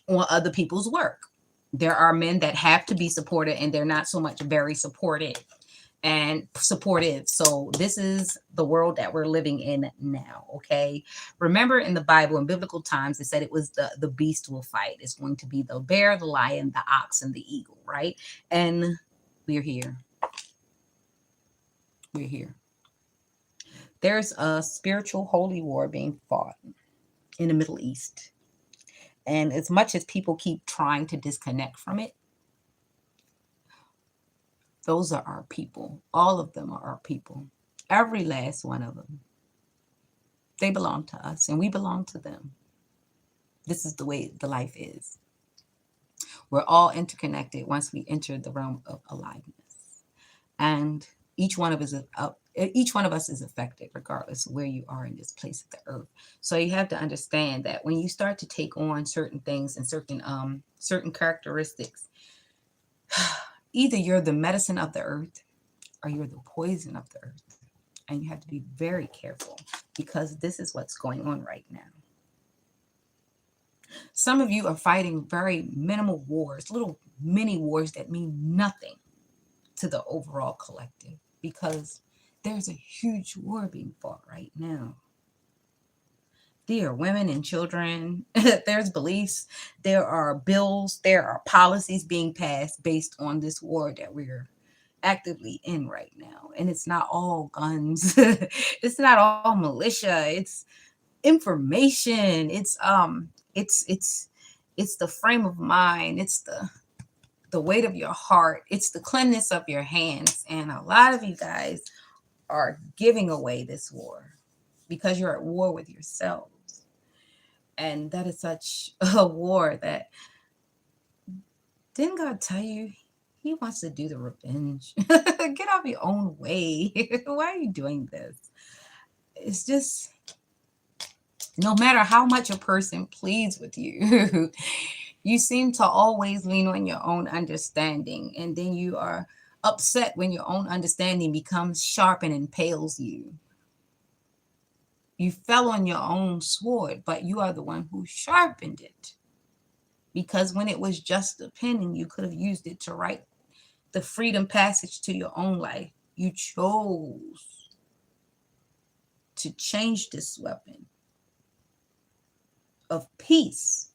on other people's work. There are men that have to be supported, and they're not so much very supported and supportive. So this is the world that we're living in now. Okay. Remember, in the Bible, in biblical times, it said it was the beast will fight. It's going to be the bear, the lion, the ox, and the eagle, right? And we're here. We're here. There's a spiritual holy war being fought in the Middle East. And as much as people keep trying to disconnect from it, those are our people. All of them are our people. Every last one of them. They belong to us and we belong to them. This is the way the life is. We're all interconnected once we enter the realm of aliveness. And each one of us is affected regardless of where you are in this place of the earth. So you have to understand that when you start to take on certain things and certain characteristics, either you're the medicine of the earth or you're the poison of the earth. And you have to be very careful, because this is what's going on right now. Some of you are fighting very minimal wars, little mini wars that mean nothing to the overall collective, because there's a huge war being fought right now. There are women and children, there's beliefs, there are bills, there are policies being passed based on this war that we're actively in right now. And it's not all guns. It's not all militia. It's information. It's the frame of mind. It's the weight of your heart. It's the cleanness of your hands. And a lot of you guys are giving away this war because you're at war with yourselves. And that is such a war that, didn't God tell you he wants to do the revenge? Get off your own way. Why are you doing this? It's just, no matter how much a person pleads with you, you seem to always lean on your own understanding. And then you are upset when your own understanding becomes sharp and impales you. You fell on your own sword, but you are the one who sharpened it. Because when it was just a pen and you could have used it to write the freedom passage to your own life, you chose to change this weapon of peace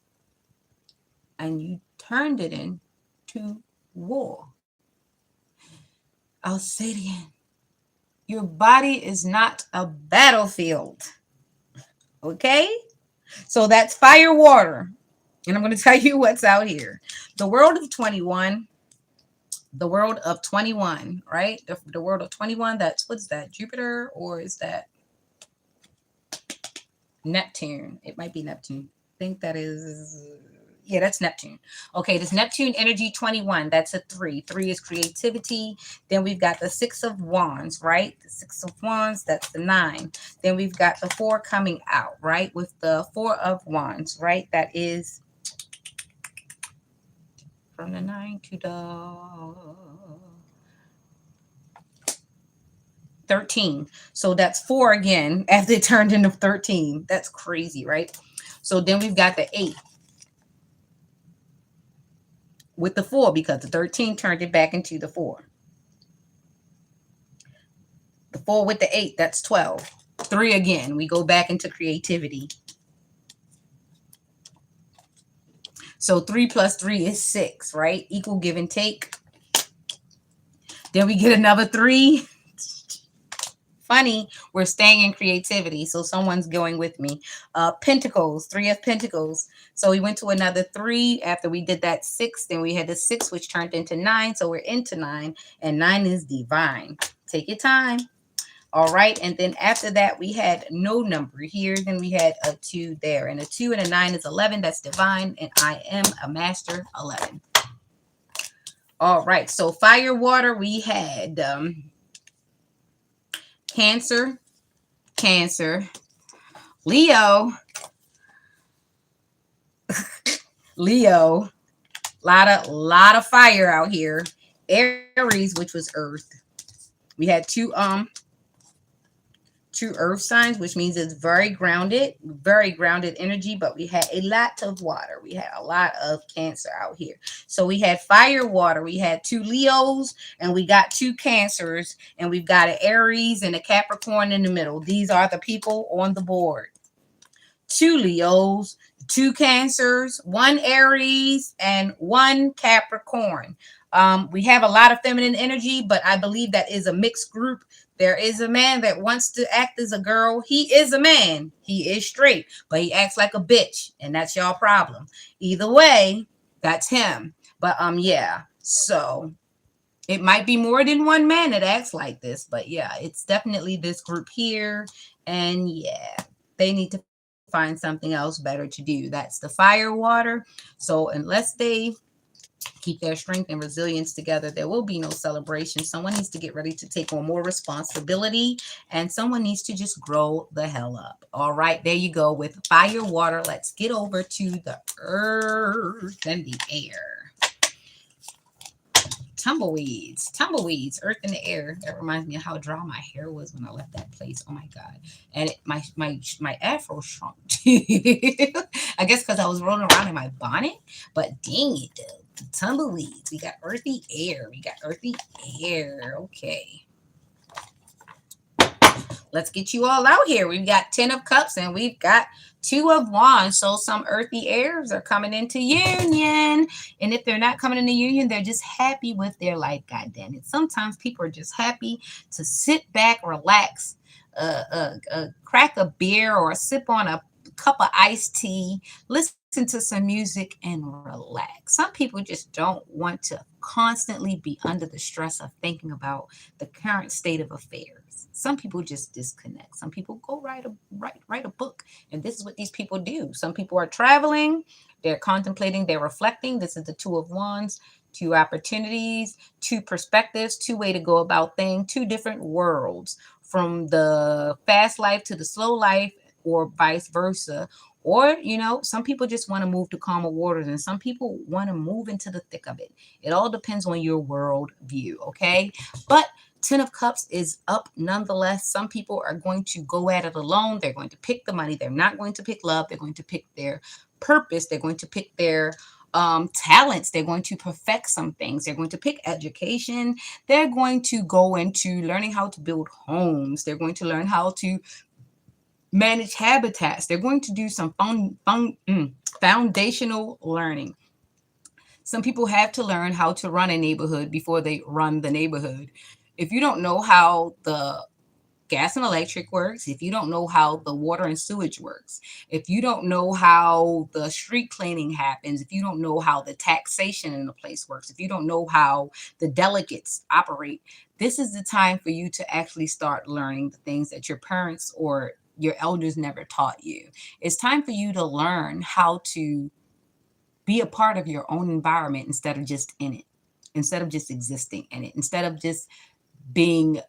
and you turned it into war. I'll say it again. Your body is not a battlefield. Okay? So that's fire, water. And I'm going to tell you what's out here. The world of 21, right? The world of 21, what's that? Jupiter, or is that Neptune? It might be Neptune. I think that is, Yeah, that's Neptune. Okay, this Neptune energy 21, that's a 3. 3 is creativity. Then we've got the 6 of Wands, right? The 6 of Wands, that's the 9. Then we've got the 4 coming out, right? With the 4 of Wands, right? That is from the 9 to the 13. So that's 4 again after it turned into 13. That's crazy, right? So then we've got the 8 with the 4 because the 13 turned it back into the 4. The 4 with the 8, that's 12. 3 again. We go back into creativity. So 3 plus 3 is 6, right? Equal give and take. Then we get another 3. Funny, we're staying in creativity. So someone's going with me. Pentacles, 3 of Pentacles. So we went to another 3 after we did that 6. Then we had the 6, which turned into 9. So we're into 9. And 9 is divine. Take your time. All right. And then after that, we had no number here. Then we had a 2 there. And a 2 and a 9 is 11. That's divine. And I am a master 11. All right. So fire, water, we had Cancer, Cancer, Leo, Leo, lot of fire out here. Aries, which was Earth. We had two earth signs, which means it's very grounded energy, but we had a lot of water. We had a lot of Cancer out here. So we had fire, water. We had 2 Leos and we got 2 Cancers, and we've got an Aries and a Capricorn in the middle. These are the people on the board. 2 Leos, 2 Cancers, 1 Aries, and 1 Capricorn. We have a lot of feminine energy, but I believe that is a mixed group. There is a man that wants to act as a girl. He is a man. He is straight, but he acts like a bitch, and that's y'all problem. Either way, that's him. But yeah. So it might be more than one man that acts like this, but yeah, it's definitely this group here. And yeah, they need to find something else better to do. That's the fire, water. So unless they keep their strength and resilience together, there will be no celebration. Someone needs to get ready to take on more responsibility, and someone needs to just grow the hell up. All right, there you go with fire, water. Let's get over to the earth and the air. Tumbleweeds, earth in the air. That reminds me of how dry my hair was when I left that place. Oh my god! And my afro shrunk. I guess because I was rolling around in my bonnet. But dang it, the tumbleweeds. We got earthy air. Okay. Let's get you all out here. We've got 10 of Cups and we've got 2 of Wands. So some earthy airs are coming into union. And if they're not coming into union, they're just happy with their life. God damn it. Sometimes people are just happy to sit back, relax, crack a beer or sip on a cup of iced tea, listen to some music and relax. Some people just don't want to constantly be under the stress of thinking about the current state of affairs. Some people just disconnect. Some people go write a book. And this is what these people do. Some people are traveling, they're contemplating, they're reflecting. This is the 2 of Wands. 2 opportunities, 2 perspectives, 2 way to go about things, 2 different worlds, from the fast life to the slow life, or vice versa. Or, some people just want to move to calmer waters, and some people want to move into the thick of it. It all depends on your world view, okay? But 10 of Cups is up nonetheless. Some people are going to go at it alone. They're going to pick the money. They're not going to pick love. They're going to pick their purpose. They're going to pick their talents. They're going to perfect some things. They're going to pick education. They're going to go into learning how to build homes. They're going to learn how to manage habitats. They're going to do some foundational learning. Some people have to learn how to run a neighborhood before they run the neighborhood. If you don't know how the gas and electric works, if you don't know how the water and sewage works, if you don't know how the street cleaning happens, if you don't know how the taxation in the place works, if you don't know how the delegates operate, this is the time for you to actually start learning the things that your parents or your elders never taught you. It's time for you to learn how to Be a part of your own environment instead of just in it, instead of just existing in it, instead of just being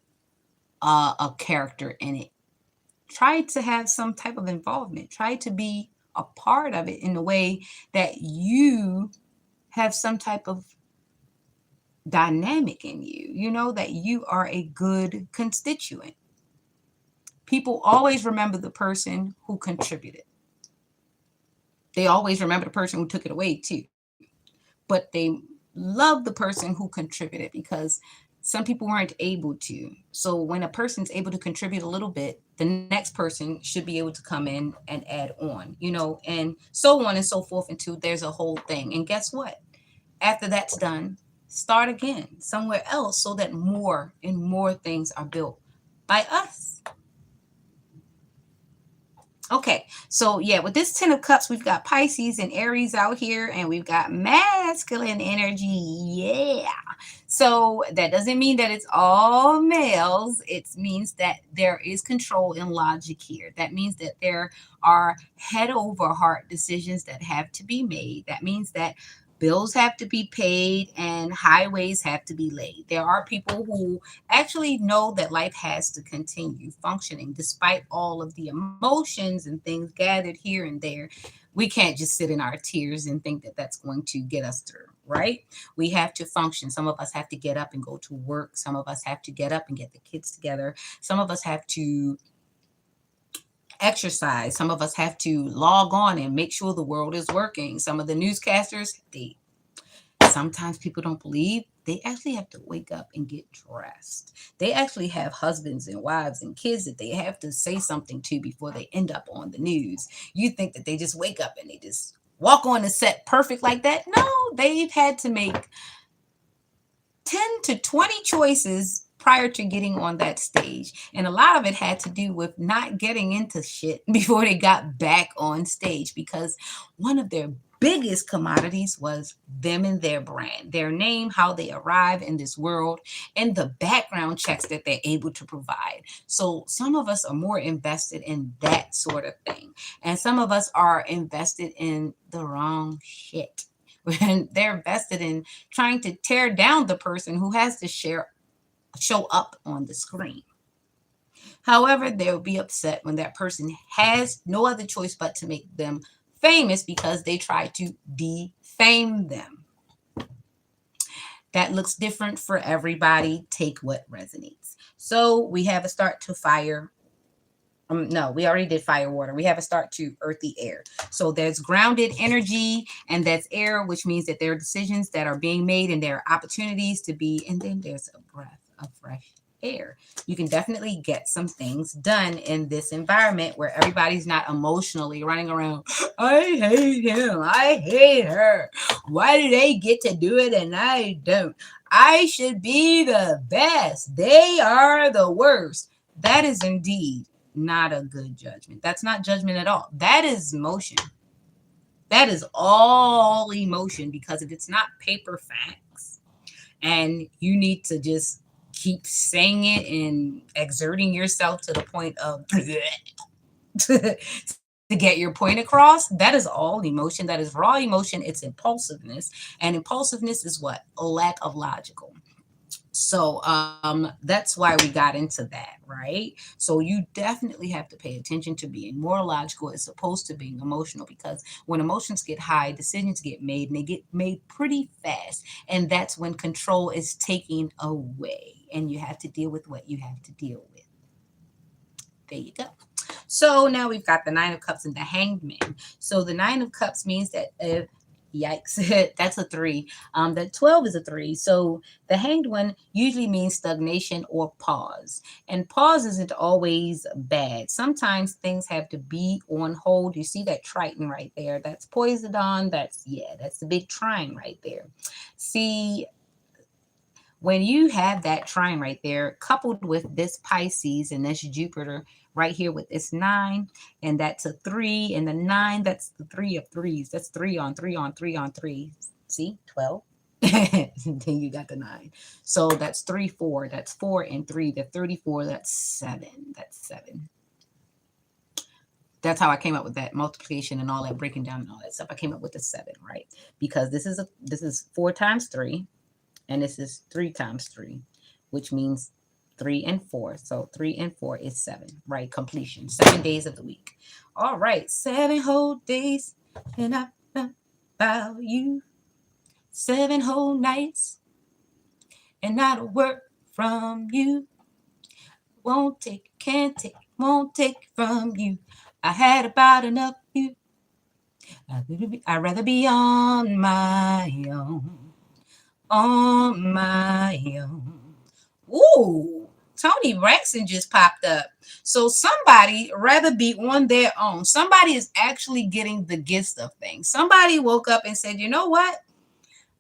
a character in it. Try to have some type of involvement. Try to be a part of it in a way that you have some type of dynamic in you, that you are a good constituent. People always remember the person who contributed. They always remember the person who took it away too. But they love the person who contributed because some people weren't able to. So when a person's able to contribute a little bit, the next person should be able to come in and add on, and so on and so forth until there's a whole thing. And guess what? After that's done, start again somewhere else so that more and more things are built by us. Okay, so yeah, with this 10 of Cups, we've got Pisces and Aries out here, and we've got masculine energy. Yeah. So that doesn't mean that it's all males. It means that there is control and logic here. That means that there are head over heart decisions that have to be made. That means that bills have to be paid and highways have to be laid. There are people who actually know that life has to continue functioning despite all of the emotions and things gathered here and there. We can't just sit in our tears and think that that's going to get us through, right? We have to function. Some of us have to get up and go to work. Some of us have to get up and get the kids together. Some of us have to exercise. Some of us have to log on and make sure the world is working. Some of the newscasters, sometimes people don't believe they actually have to wake up and get dressed. They actually have husbands and wives and kids that they have to say something to before they end up on the news. You think that they just wake up and they just walk on the set perfect like that? No, they've had to make 10 to 20 choices prior to getting on that stage. And a lot of it had to do with not getting into shit before they got back on stage, because one of their biggest commodities was them and their brand, their name, how they arrive in this world, and the background checks that they're able to provide. So some of us are more invested in that sort of thing. And some of us are invested in the wrong shit. When they're invested in trying to tear down the person who has to show up on the screen. However, they'll be upset when that person has no other choice but to make them famous because they try to defame them. That looks different for everybody. Take what resonates. So we have a start to fire. No, we already did fire, water. We have a start to earthy, air. So there's grounded energy, and that's air, which means that there are decisions that are being made and there are opportunities to be, and then there's a breath of fresh air. You can definitely get some things done in this environment where everybody's not emotionally running around. I hate him. I hate her. Why do they get to do it and I don't? I should be the best. They are the worst. That is indeed not a good judgment. That's not judgment at all. That is emotion. That is all emotion, because if it's not paper facts and you need to just keep saying it and exerting yourself to the point of to get your point across, that is all emotion. That is raw emotion. It's impulsiveness. And impulsiveness is what? A lack of logical. So that's why we got into that, right? So you definitely have to pay attention to being more logical as opposed to being emotional, because when emotions get high, decisions get made, and they get made pretty fast. And that's when control is taken away, and you have to deal with what you have to deal with. There you go. So now we've got the Nine of Cups and the Hanged Man. So the Nine of Cups means that yikes, that's a 3. The 12 is a 3. So the Hanged One usually means stagnation or pause. And pause isn't always bad. Sometimes things have to be on hold. You see that Triton right there? That's Poseidon. That's the big trine right there. See, when you have that trine right there, coupled with this Pisces and this Jupiter right here with this 9, and that's a 3, and the 9, that's the 3 of threes. That's 3 on 3 on 3 on 3. See, 12. Then you got the 9. So that's 3, 4. That's 4 and 3. The 34, that's 7. That's 7. That's how I came up with that multiplication and all that breaking down and all that stuff. I came up with the 7, right? Because this is 4 times 3, and this is 3 times 3, which means 3 and 4. So 3 and 4 is 7, right? Completion. 7 days of the week. All right, 7 whole days, and I thought about you. 7 whole nights, and not a word from you. Won't take, can't take, won't take from you. I had about enough of you. I'd rather be on my own, on my own. Ooh, Tony Braxton just popped up. So somebody rather be on their own. Somebody is actually getting the gist of things. Somebody woke up and said, you know what?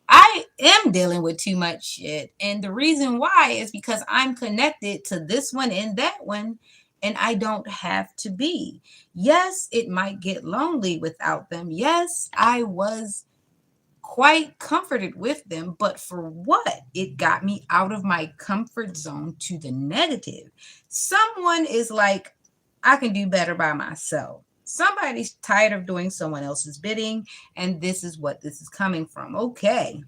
I am dealing with too much shit. And the reason why is because I'm connected to this one and that one, and I don't have to be. Yes, it might get lonely without them. Yes, I was quite comforted with them, but for what? It got me out of my comfort zone to the negative. Someone is like, I can do better by myself. Somebody's tired of doing someone else's bidding, and this is what this is coming from. Okay.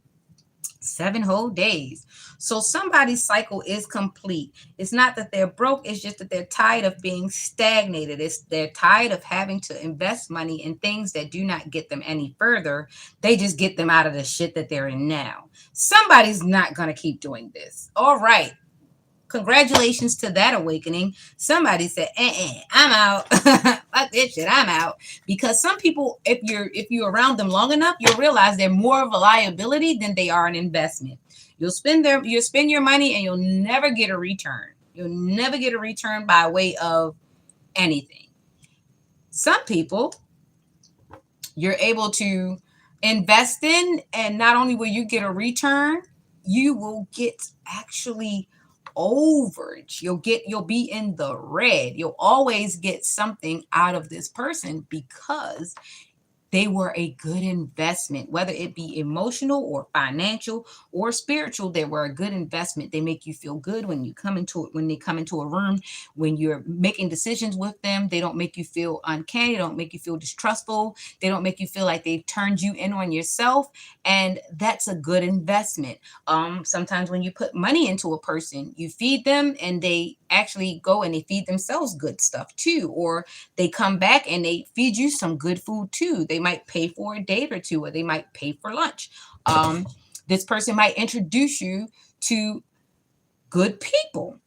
7 whole days. So somebody's cycle is complete. It's not that they're broke, it's just that they're tired of being stagnated. They're tired of having to invest money in things that do not get them any further. They just get them out of the shit that they're in now. Somebody's not going to keep doing this. All right. Congratulations to that awakening. Somebody said, I'm out. Fuck this shit, I'm out. Because some people, if you're around them long enough, you'll realize they're more of a liability than they are an investment. You'll spend your money and you'll never get a return. You'll never get a return by way of anything. Some people you're able to invest in, and not only will you get a return, you will get actually overage. You'll be in the red. You'll always get something out of this person because they were a good investment, whether it be emotional or financial or spiritual. They were a good investment. They make you feel good when you come into it, when they come into a room, when you're making decisions with them. They don't make you feel uncanny. They don't make you feel distrustful. They don't make you feel like they've turned you in on yourself. And that's a good investment. Sometimes when you put money into a person, you feed them and they actually go and they feed themselves good stuff too. Or they come back and they feed you some good food too. They might pay for a date or two, or they might pay for lunch. This person might introduce you to good people.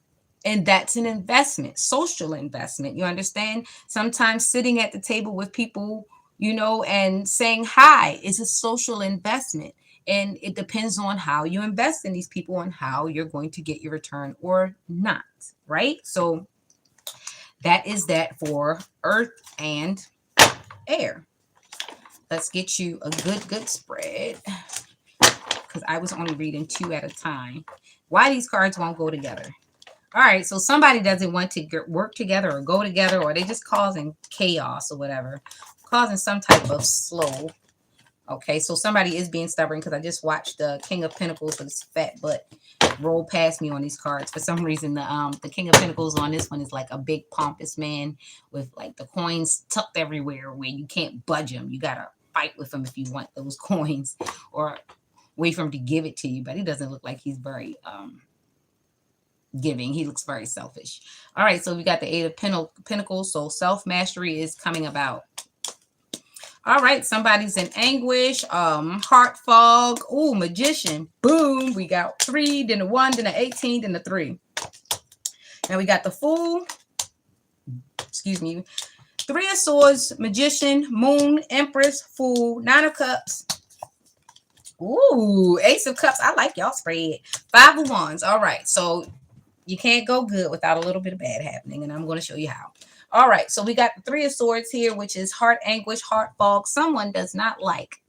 And that's an investment, social investment. You understand? Sometimes sitting at the table with people, and saying hi is a social investment. And it depends on how you invest in these people and how you're going to get your return or not. Right? So that is that for earth and air. Let's get you a good spread, because I was only reading 2 at a time. Why these cards won't go together. All right, so somebody doesn't want to work together or go together, or they just causing chaos or whatever, causing some type of slow. Okay, so somebody is being stubborn, because I just watched the King of Pentacles with his fat butt roll past me on these cards. For some reason, the King of Pentacles on this one is like a big pompous man with like the coins tucked everywhere where you can't budge them. You gotta fight with him if you want those coins, or wait for him to give it to you. But he doesn't look like he's very giving. He looks very selfish. All right, so we got the Eight of Pentacles. So self-mastery is coming about. All right, somebody's in anguish, heart fog, ooh, magician, boom. We got 3, then the 1, then the 18, then the 3. Now we got the Fool, excuse me, 3 of Swords, magician, moon, empress, Fool, 9 of Cups, ooh, Ace of Cups. I like y'all spread. 5 of Wands. All right, so you can't go good without a little bit of bad happening, and I'm going to show you how. All right, so we got the 3 of Swords here, which is heart anguish, heart fog. Someone does not like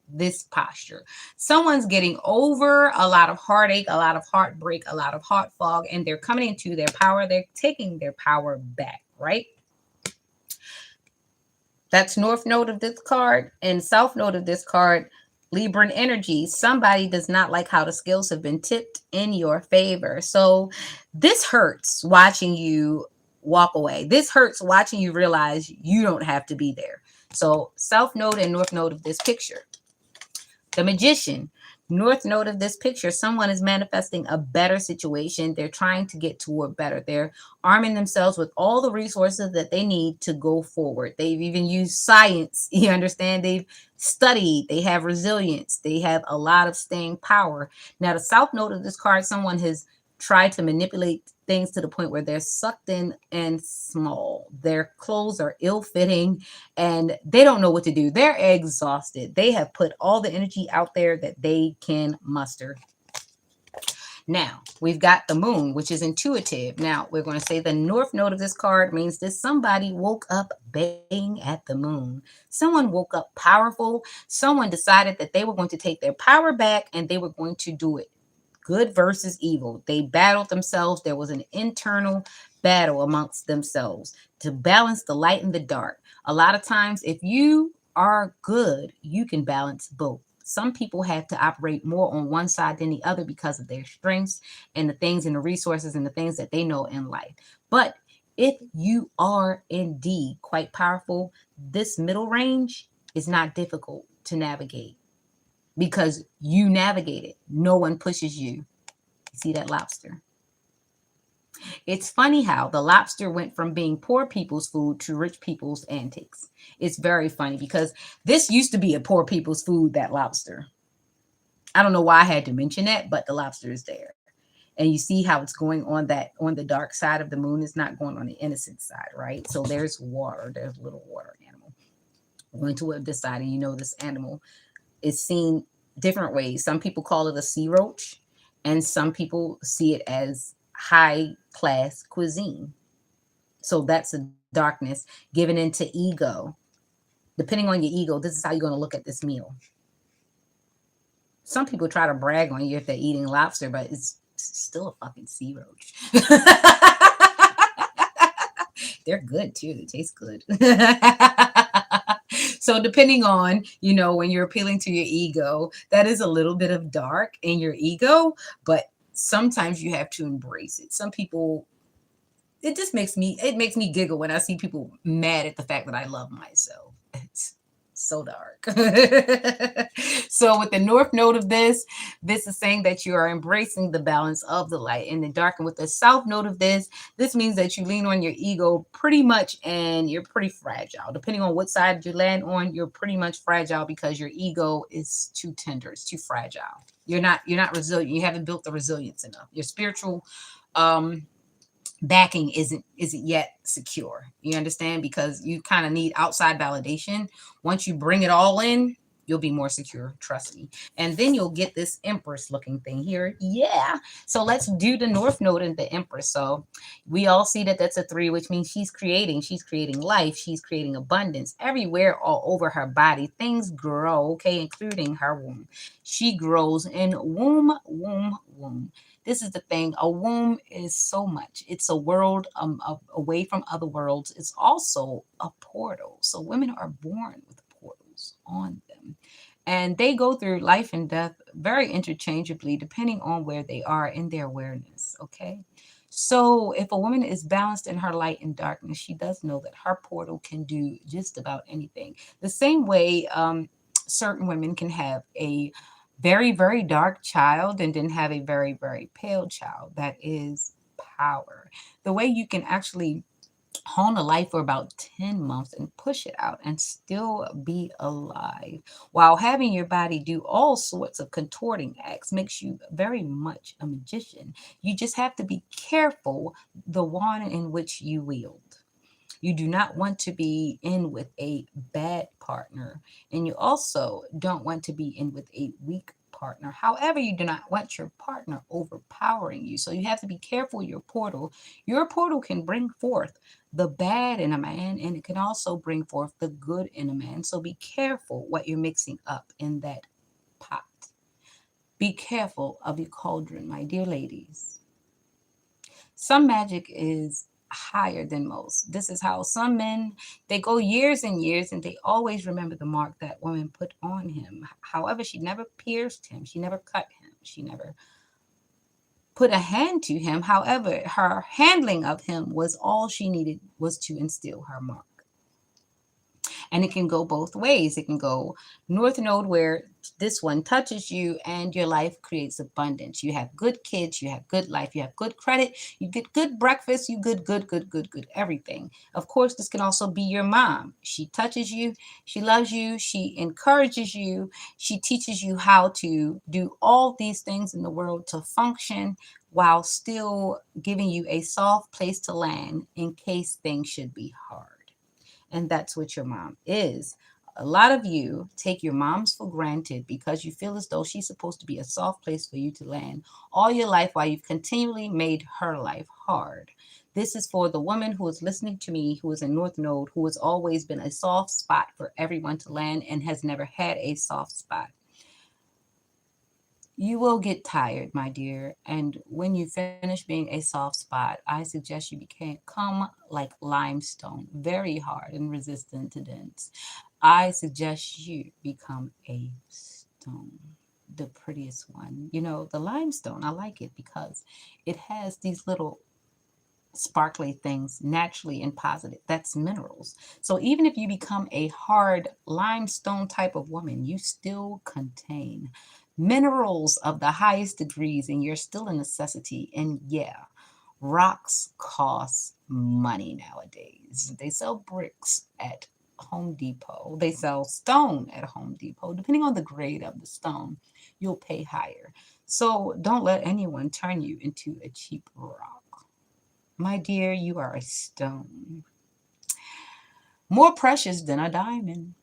this posture. Someone's getting over a lot of heartache, a lot of heartbreak, a lot of heart fog, and they're coming into their power. They're taking their power back, right? That's North Node of this card, and South Node of this card, Libran energy. Somebody does not like how the scales have been tipped in your favor. So this hurts, watching you walk away. This hurts watching you realize you don't have to be there. So south node and north node of this picture. The Magician. North node of this picture, someone is manifesting a better situation. They're trying to get toward better. They're arming themselves with all the resources that they need to go forward. They've even used science. You understand? They've studied. They have resilience. They have a lot of staying power. Now, the south node of this card, someone has tried to manipulate things to the point where they're sucked in and small. Their clothes are ill-fitting and they don't know what to do. They're exhausted. They have put all the energy out there that they can muster. Now, we've got the moon, which is intuitive. Now, we're going to say the north node of this card means that somebody woke up baying at the moon. Someone woke up powerful. Someone decided that they were going to take their power back and they were going to do it. Good versus evil. They battled themselves. There was an internal battle amongst themselves to balance the light and the dark. A lot of times, if you are good, you can balance both. Some people have to operate more on one side than the other because of their strengths and the things and the resources and the things that they know in life. But if you are indeed quite powerful, this middle range is not difficult to navigate because you navigate it. No one pushes you. You see that lobster? It's funny how the lobster went from being poor people's food to rich people's antics. It's very funny because this used to be a poor people's food, that lobster. I don't know why I had to mention that, but the lobster is there. And you see how it's going on the dark side of the moon. It's not going on the innocent side, right? So there's water. There's a little water animal. Going to this side, and you know this animal is seen different ways. Some people call it a sea roach, and some people see it as high class cuisine. So that's a darkness given into ego. Depending on your ego, this is how you're going to look at this meal. Some people try to brag on you if they're eating lobster, but it's still a fucking sea roach. They're good too. They taste good. So depending on, when you're appealing to your ego, that is a little bit of dark in your ego, but sometimes you have to embrace it. Some people, it makes me giggle when I see people mad at the fact that I love myself. It's so dark. So with the north node of this is saying that you are embracing the balance of the light and the dark. And with the south node of this means that you lean on your ego pretty much, and you're pretty fragile. Depending on what side you land on, you're pretty much fragile because your ego is too tender. It's too fragile. You're not resilient. You haven't built the resilience enough. Your spiritual backing isn't yet secure. You understand? Because you kind of need outside validation. Once you bring it all in, you'll be more secure, trust me. And then you'll get this empress looking thing here. Yeah. So let's do the north node and the empress. So we all see that that's a 3, which means she's creating life, she's creating abundance everywhere, all over her body. Things grow, okay, including her womb. She grows in womb. This is the thing. A womb is so much. It's a world away from other worlds. It's also a portal. So women are born with portals on them. And they go through life and death very interchangeably, depending on where they are in their awareness. Okay. So if a woman is balanced in her light and darkness, she does know that her portal can do just about anything. The same way certain women can have a very, very dark child and then have a very, very pale child. That is power. The way you can actually hone a life for about 10 months and push it out and still be alive while having your body do all sorts of contorting acts makes you very much a magician. You just have to be careful the wand in which you wield. You do not want to be in with a bad partner, and you also don't want to be in with a weak partner. However, you do not want your partner overpowering you. So you have to be careful with your portal. Your portal can bring forth the bad in a man, and it can also bring forth the good in a man. So be careful what you're mixing up in that pot. Be careful of your cauldron, my dear ladies. Some magic is higher than most. This is how some men, they go years and years and they always remember the mark that woman put on him. However, she never pierced him. She never cut him. She never put a hand to him. However, her handling of him was all she needed was to instill her mark. And it can go both ways. It can go north node where this one touches you and your life creates abundance. You have good kids, you have good life, you have good credit, you get good breakfast, you good everything. Of course, this can also be your mom. She touches you, she loves you, she encourages you, she teaches you how to do all these things in the world to function while still giving you a soft place to land in case things should be hard. And that's what your mom is. A lot of you take your moms for granted because you feel as though she's supposed to be a soft place for you to land all your life while you've continually made her life hard. This is for the woman who is listening to me, who is in North Node, who has always been a soft spot for everyone to land and has never had a soft spot. You will get tired, my dear, and when you finish being a soft spot, I suggest you become like limestone, very hard and resistant to dents. I suggest you become a stone, the prettiest one. You know, the limestone, I like it because it has these little sparkly things naturally and positive. That's minerals. So even if you become a hard limestone type of woman, you still contain minerals of the highest degrees and you're still a necessity. And yeah, rocks cost money nowadays. They sell bricks at Home Depot. They sell stone at Home Depot. Depending on the grade of the stone, you'll pay higher. So don't let anyone turn you into a cheap rock. My dear, you are a stone, more precious than a diamond.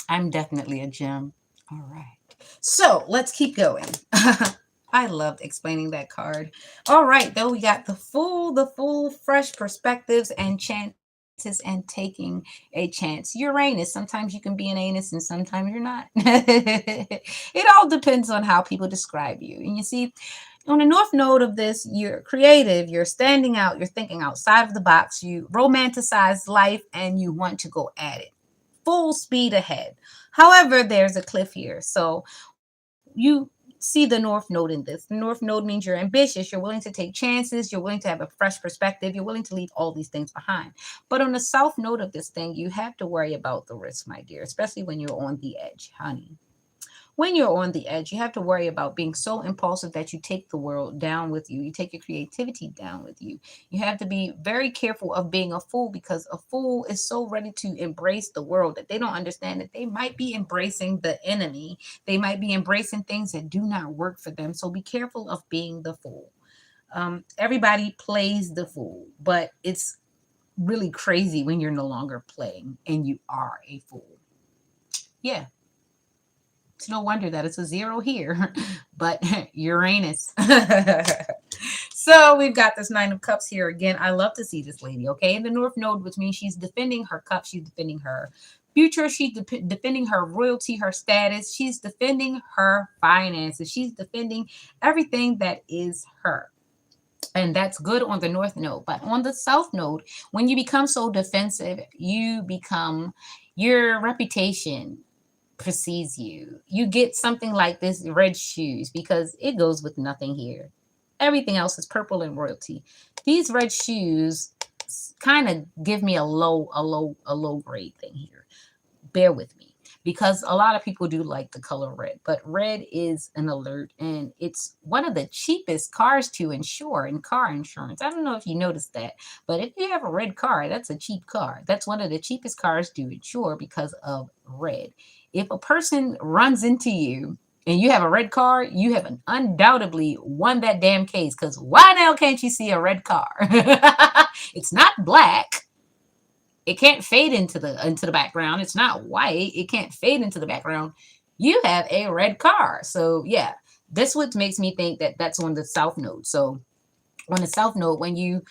I'm definitely a gem. All right. So let's keep going. I loved explaining that card. All right, though, we got the full fresh perspectives and chances and taking a chance. Uranus, sometimes you can be an anus and sometimes you're not. It all depends on how people describe you. And you see, on the north node of this, you're creative, you're standing out, you're thinking outside of the box, you romanticize life and you want to go at it full speed ahead. However, there's a cliff here. So you see the north node in this. The north node means you're ambitious, you're willing to take chances, you're willing to have a fresh perspective, you're willing to leave all these things behind. But on the south node of this thing, you have to worry about the risk, my dear, especially when you're on the edge, honey. When you're on the edge, you have to worry about being so impulsive that you take the world down with you. You take your creativity down with you. You have to be very careful of being a fool because a fool is so ready to embrace the world that they don't understand that they might be embracing the enemy. They might be embracing things that do not work for them. So be careful of being the fool. Everybody plays the fool, but it's really crazy when you're no longer playing and you are a fool. Yeah, it's no wonder that it's a zero here, but Uranus. So we've got this Nine of Cups here again. I love to see this lady, okay? In the North Node, which means she's defending her cup, she's defending her future, she's defending her royalty, her status, she's defending her finances, she's defending everything that is her. And that's good on the North Node. But on the South Node, when you become so defensive, you become your reputation precedes you. You get something like this red shoes because it goes with nothing here. Everything else is purple and royalty. These red shoes kind of give me a low grade thing here. Bear with me because a lot of people do like the color red, but red is an alert and it's one of the cheapest cars to insure in car insurance. I don't know if you noticed that, but if you have a red car, that's a cheap car. That's one of the cheapest cars to insure because of red. If a person runs into you and you have a red car, you have undoubtedly won that damn case because why now can't you see a red car? It's not black. It can't fade into the background. It's not white. It can't fade into the background. You have a red car. So yeah, this what makes me think that that's on the south node. So on the south node, when you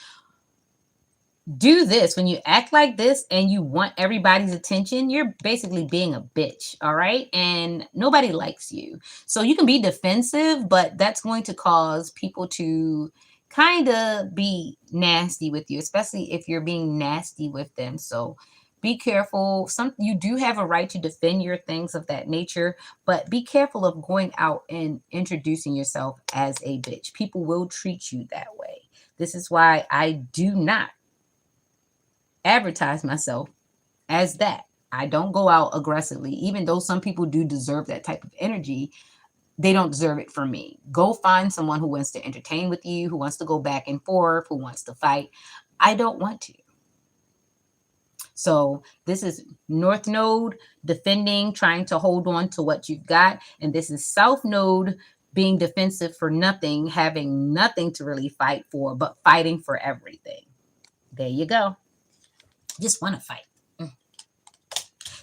do this, when you act like this and you want everybody's attention, you're basically being a bitch, all right? And nobody likes you. So you can be defensive, but that's going to cause people to kind of be nasty with you, especially if you're being nasty with them. So Be careful. You do have a right to defend your things of that nature, but be careful of going out and introducing yourself as a bitch. People will treat you that way. This is why I do not advertise myself as that. I don't go out aggressively, even though some people do deserve that type of energy. They don't deserve it from me. Go find someone who wants to entertain with you, who wants to go back and forth, who wants to fight. I don't want to. So this is North Node defending, trying to hold on to what you've got. And this is South Node being defensive for nothing, having nothing to really fight for, but fighting for everything. There you go. Just want to fight.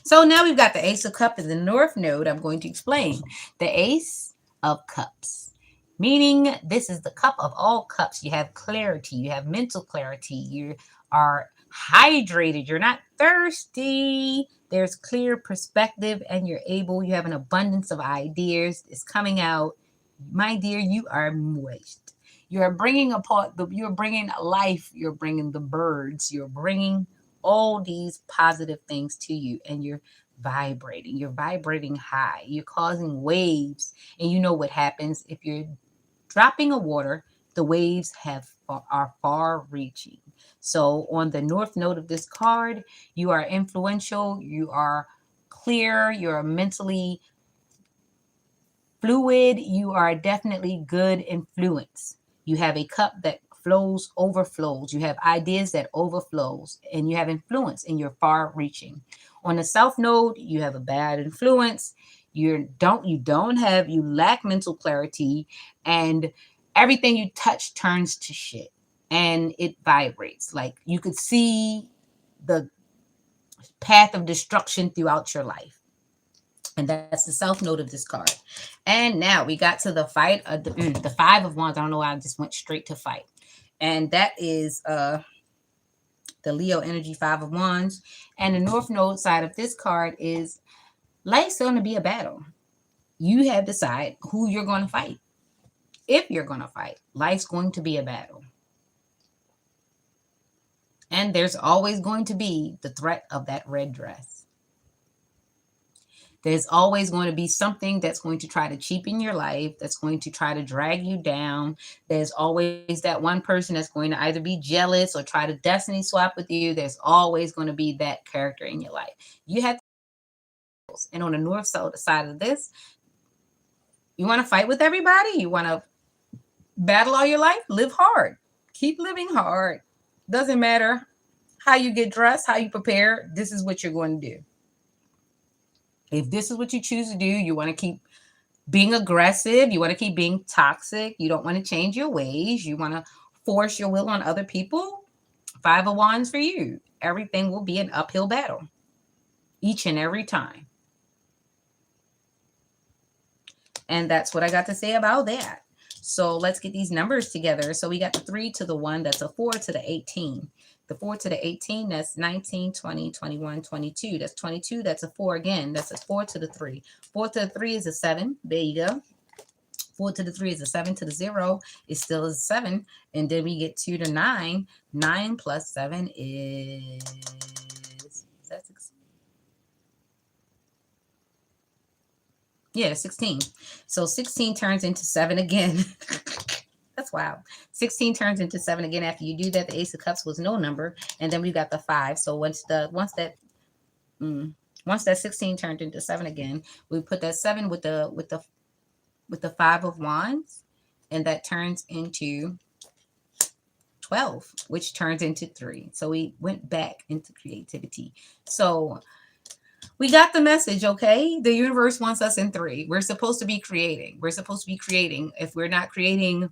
So now we've got the Ace of Cups in the North Node. I'm going to explain. The Ace of Cups, meaning this is the cup of all cups. You have clarity. You have mental clarity. You are hydrated. You're not thirsty. There's clear perspective and you have an abundance of ideas. It's coming out. My dear, you are moist. You're bringing you're bringing life. You're bringing the birds. You're bringing all these positive things to you and you're vibrating high, you're causing waves. And you know what happens if you're dropping a water, the waves are far reaching. So on the North Node of this card, you are influential, you are clear, you're mentally fluid, you are definitely good influence. You have a cup that overflows. You have ideas that overflows and you have influence and you're far reaching. On the South Node, you have a bad influence. You lack mental clarity and everything you touch turns to shit and it vibrates. Like you could see the path of destruction throughout your life. And that's the South Node of this card. And now we got to the fight of the Five of Wands. I don't know why I just went straight to fight. And that is the Leo energy, Five of Wands. And the North Node side of this card is life's going to be a battle. You have to decide who you're going to fight. If you're going to fight, life's going to be a battle. And there's always going to be the threat of that red dress. There's always going to be something that's going to try to cheapen your life, that's going to try to drag you down. There's always that one person that's going to either be jealous or try to destiny swap with you. There's always going to be that character in your life. You have to, and on the north side of this, you want to fight with everybody? You want to battle all your life? Live hard. Keep living hard. Doesn't matter how you get dressed, how you prepare. This is what you're going to do. If this is what you choose to do, you want to keep being aggressive. You want to keep being toxic. You don't want to change your ways. You want to force your will on other people. Five of Wands for you. Everything will be an uphill battle each and every time. And that's what I got to say about that. So let's get these numbers together. So we got the 3 to the 1. That's a 4 to the 18. The 4 to the 18, that's 19, 20, 21, 22. That's 22. That's a 4 again. That's a 4 to the 3. 4 to the 3 is a 7. There you go. 4 to the 3 is a 7 to the 0. It still is 7. And then we get 2 to 9. 9 plus 7 is that 6? Yeah, 16. So 16 turns into 7 again. That's wild. 16 turns into 7 again. After you do that, the Ace of Cups was no number. And then we've got the 5. So once that 16 turned into 7 again, we put that 7 with the 5 of Wands. And that turns into 12, which turns into 3. So we went back into creativity. So we got the message, okay? The universe wants us in 3. We're supposed to be creating. If we're not creating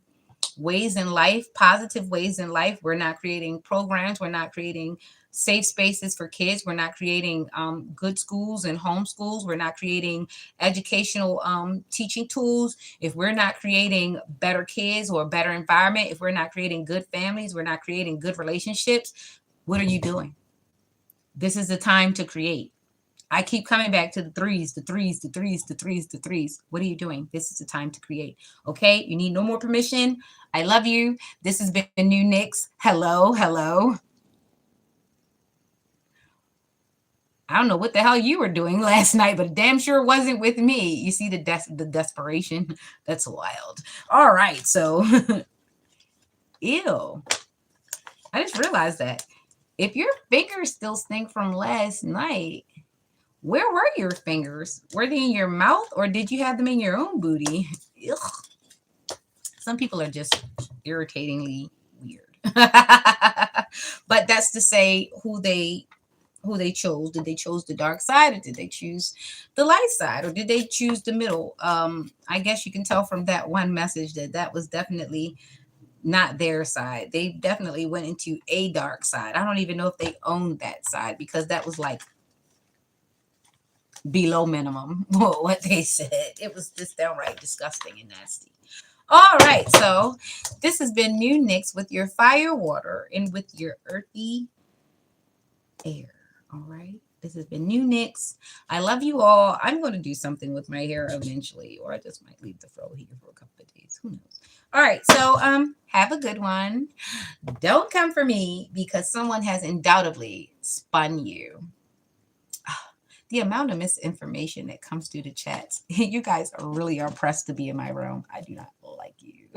ways in life, positive ways in life, we're not creating programs, we're not creating safe spaces for kids, we're not creating good schools and homeschools, we're not creating educational teaching tools, if we're not creating better kids or a better environment, if we're not creating good families, we're not creating good relationships, what are you doing? This is the time to create. I keep coming back to the threes. What are you doing? This is the time to create. Okay? You need no more permission. I love you. This has been New Nix. Hello. I don't know what the hell you were doing last night, but damn sure wasn't with me. You see the desperation? That's wild. All right, so ew. I just realized that if your fingers still stink from last night, where were your fingers? Were they in your mouth or did you have them in your own booty? Ugh. Some people are just irritatingly weird. But that's to say who they chose. Did they choose the dark side or did they choose the light side or did they choose the middle? I guess you can tell from that one message that that was definitely not their side. They definitely went into a dark side. I don't even know if they owned that side because that was like below minimum what they said. It was just downright disgusting and nasty. All right, so this has been New Nix with your fire water and with your earthy air. All right. This has been New Nix. I love you all. I'm going to do something with my hair eventually, or I just might leave the fro here for a couple of days. Who knows? All right. So have a good one. Don't come for me because someone has undoubtedly spun you. The amount of misinformation that comes through the chats. You guys really are pressed to be in my room. I do not like you.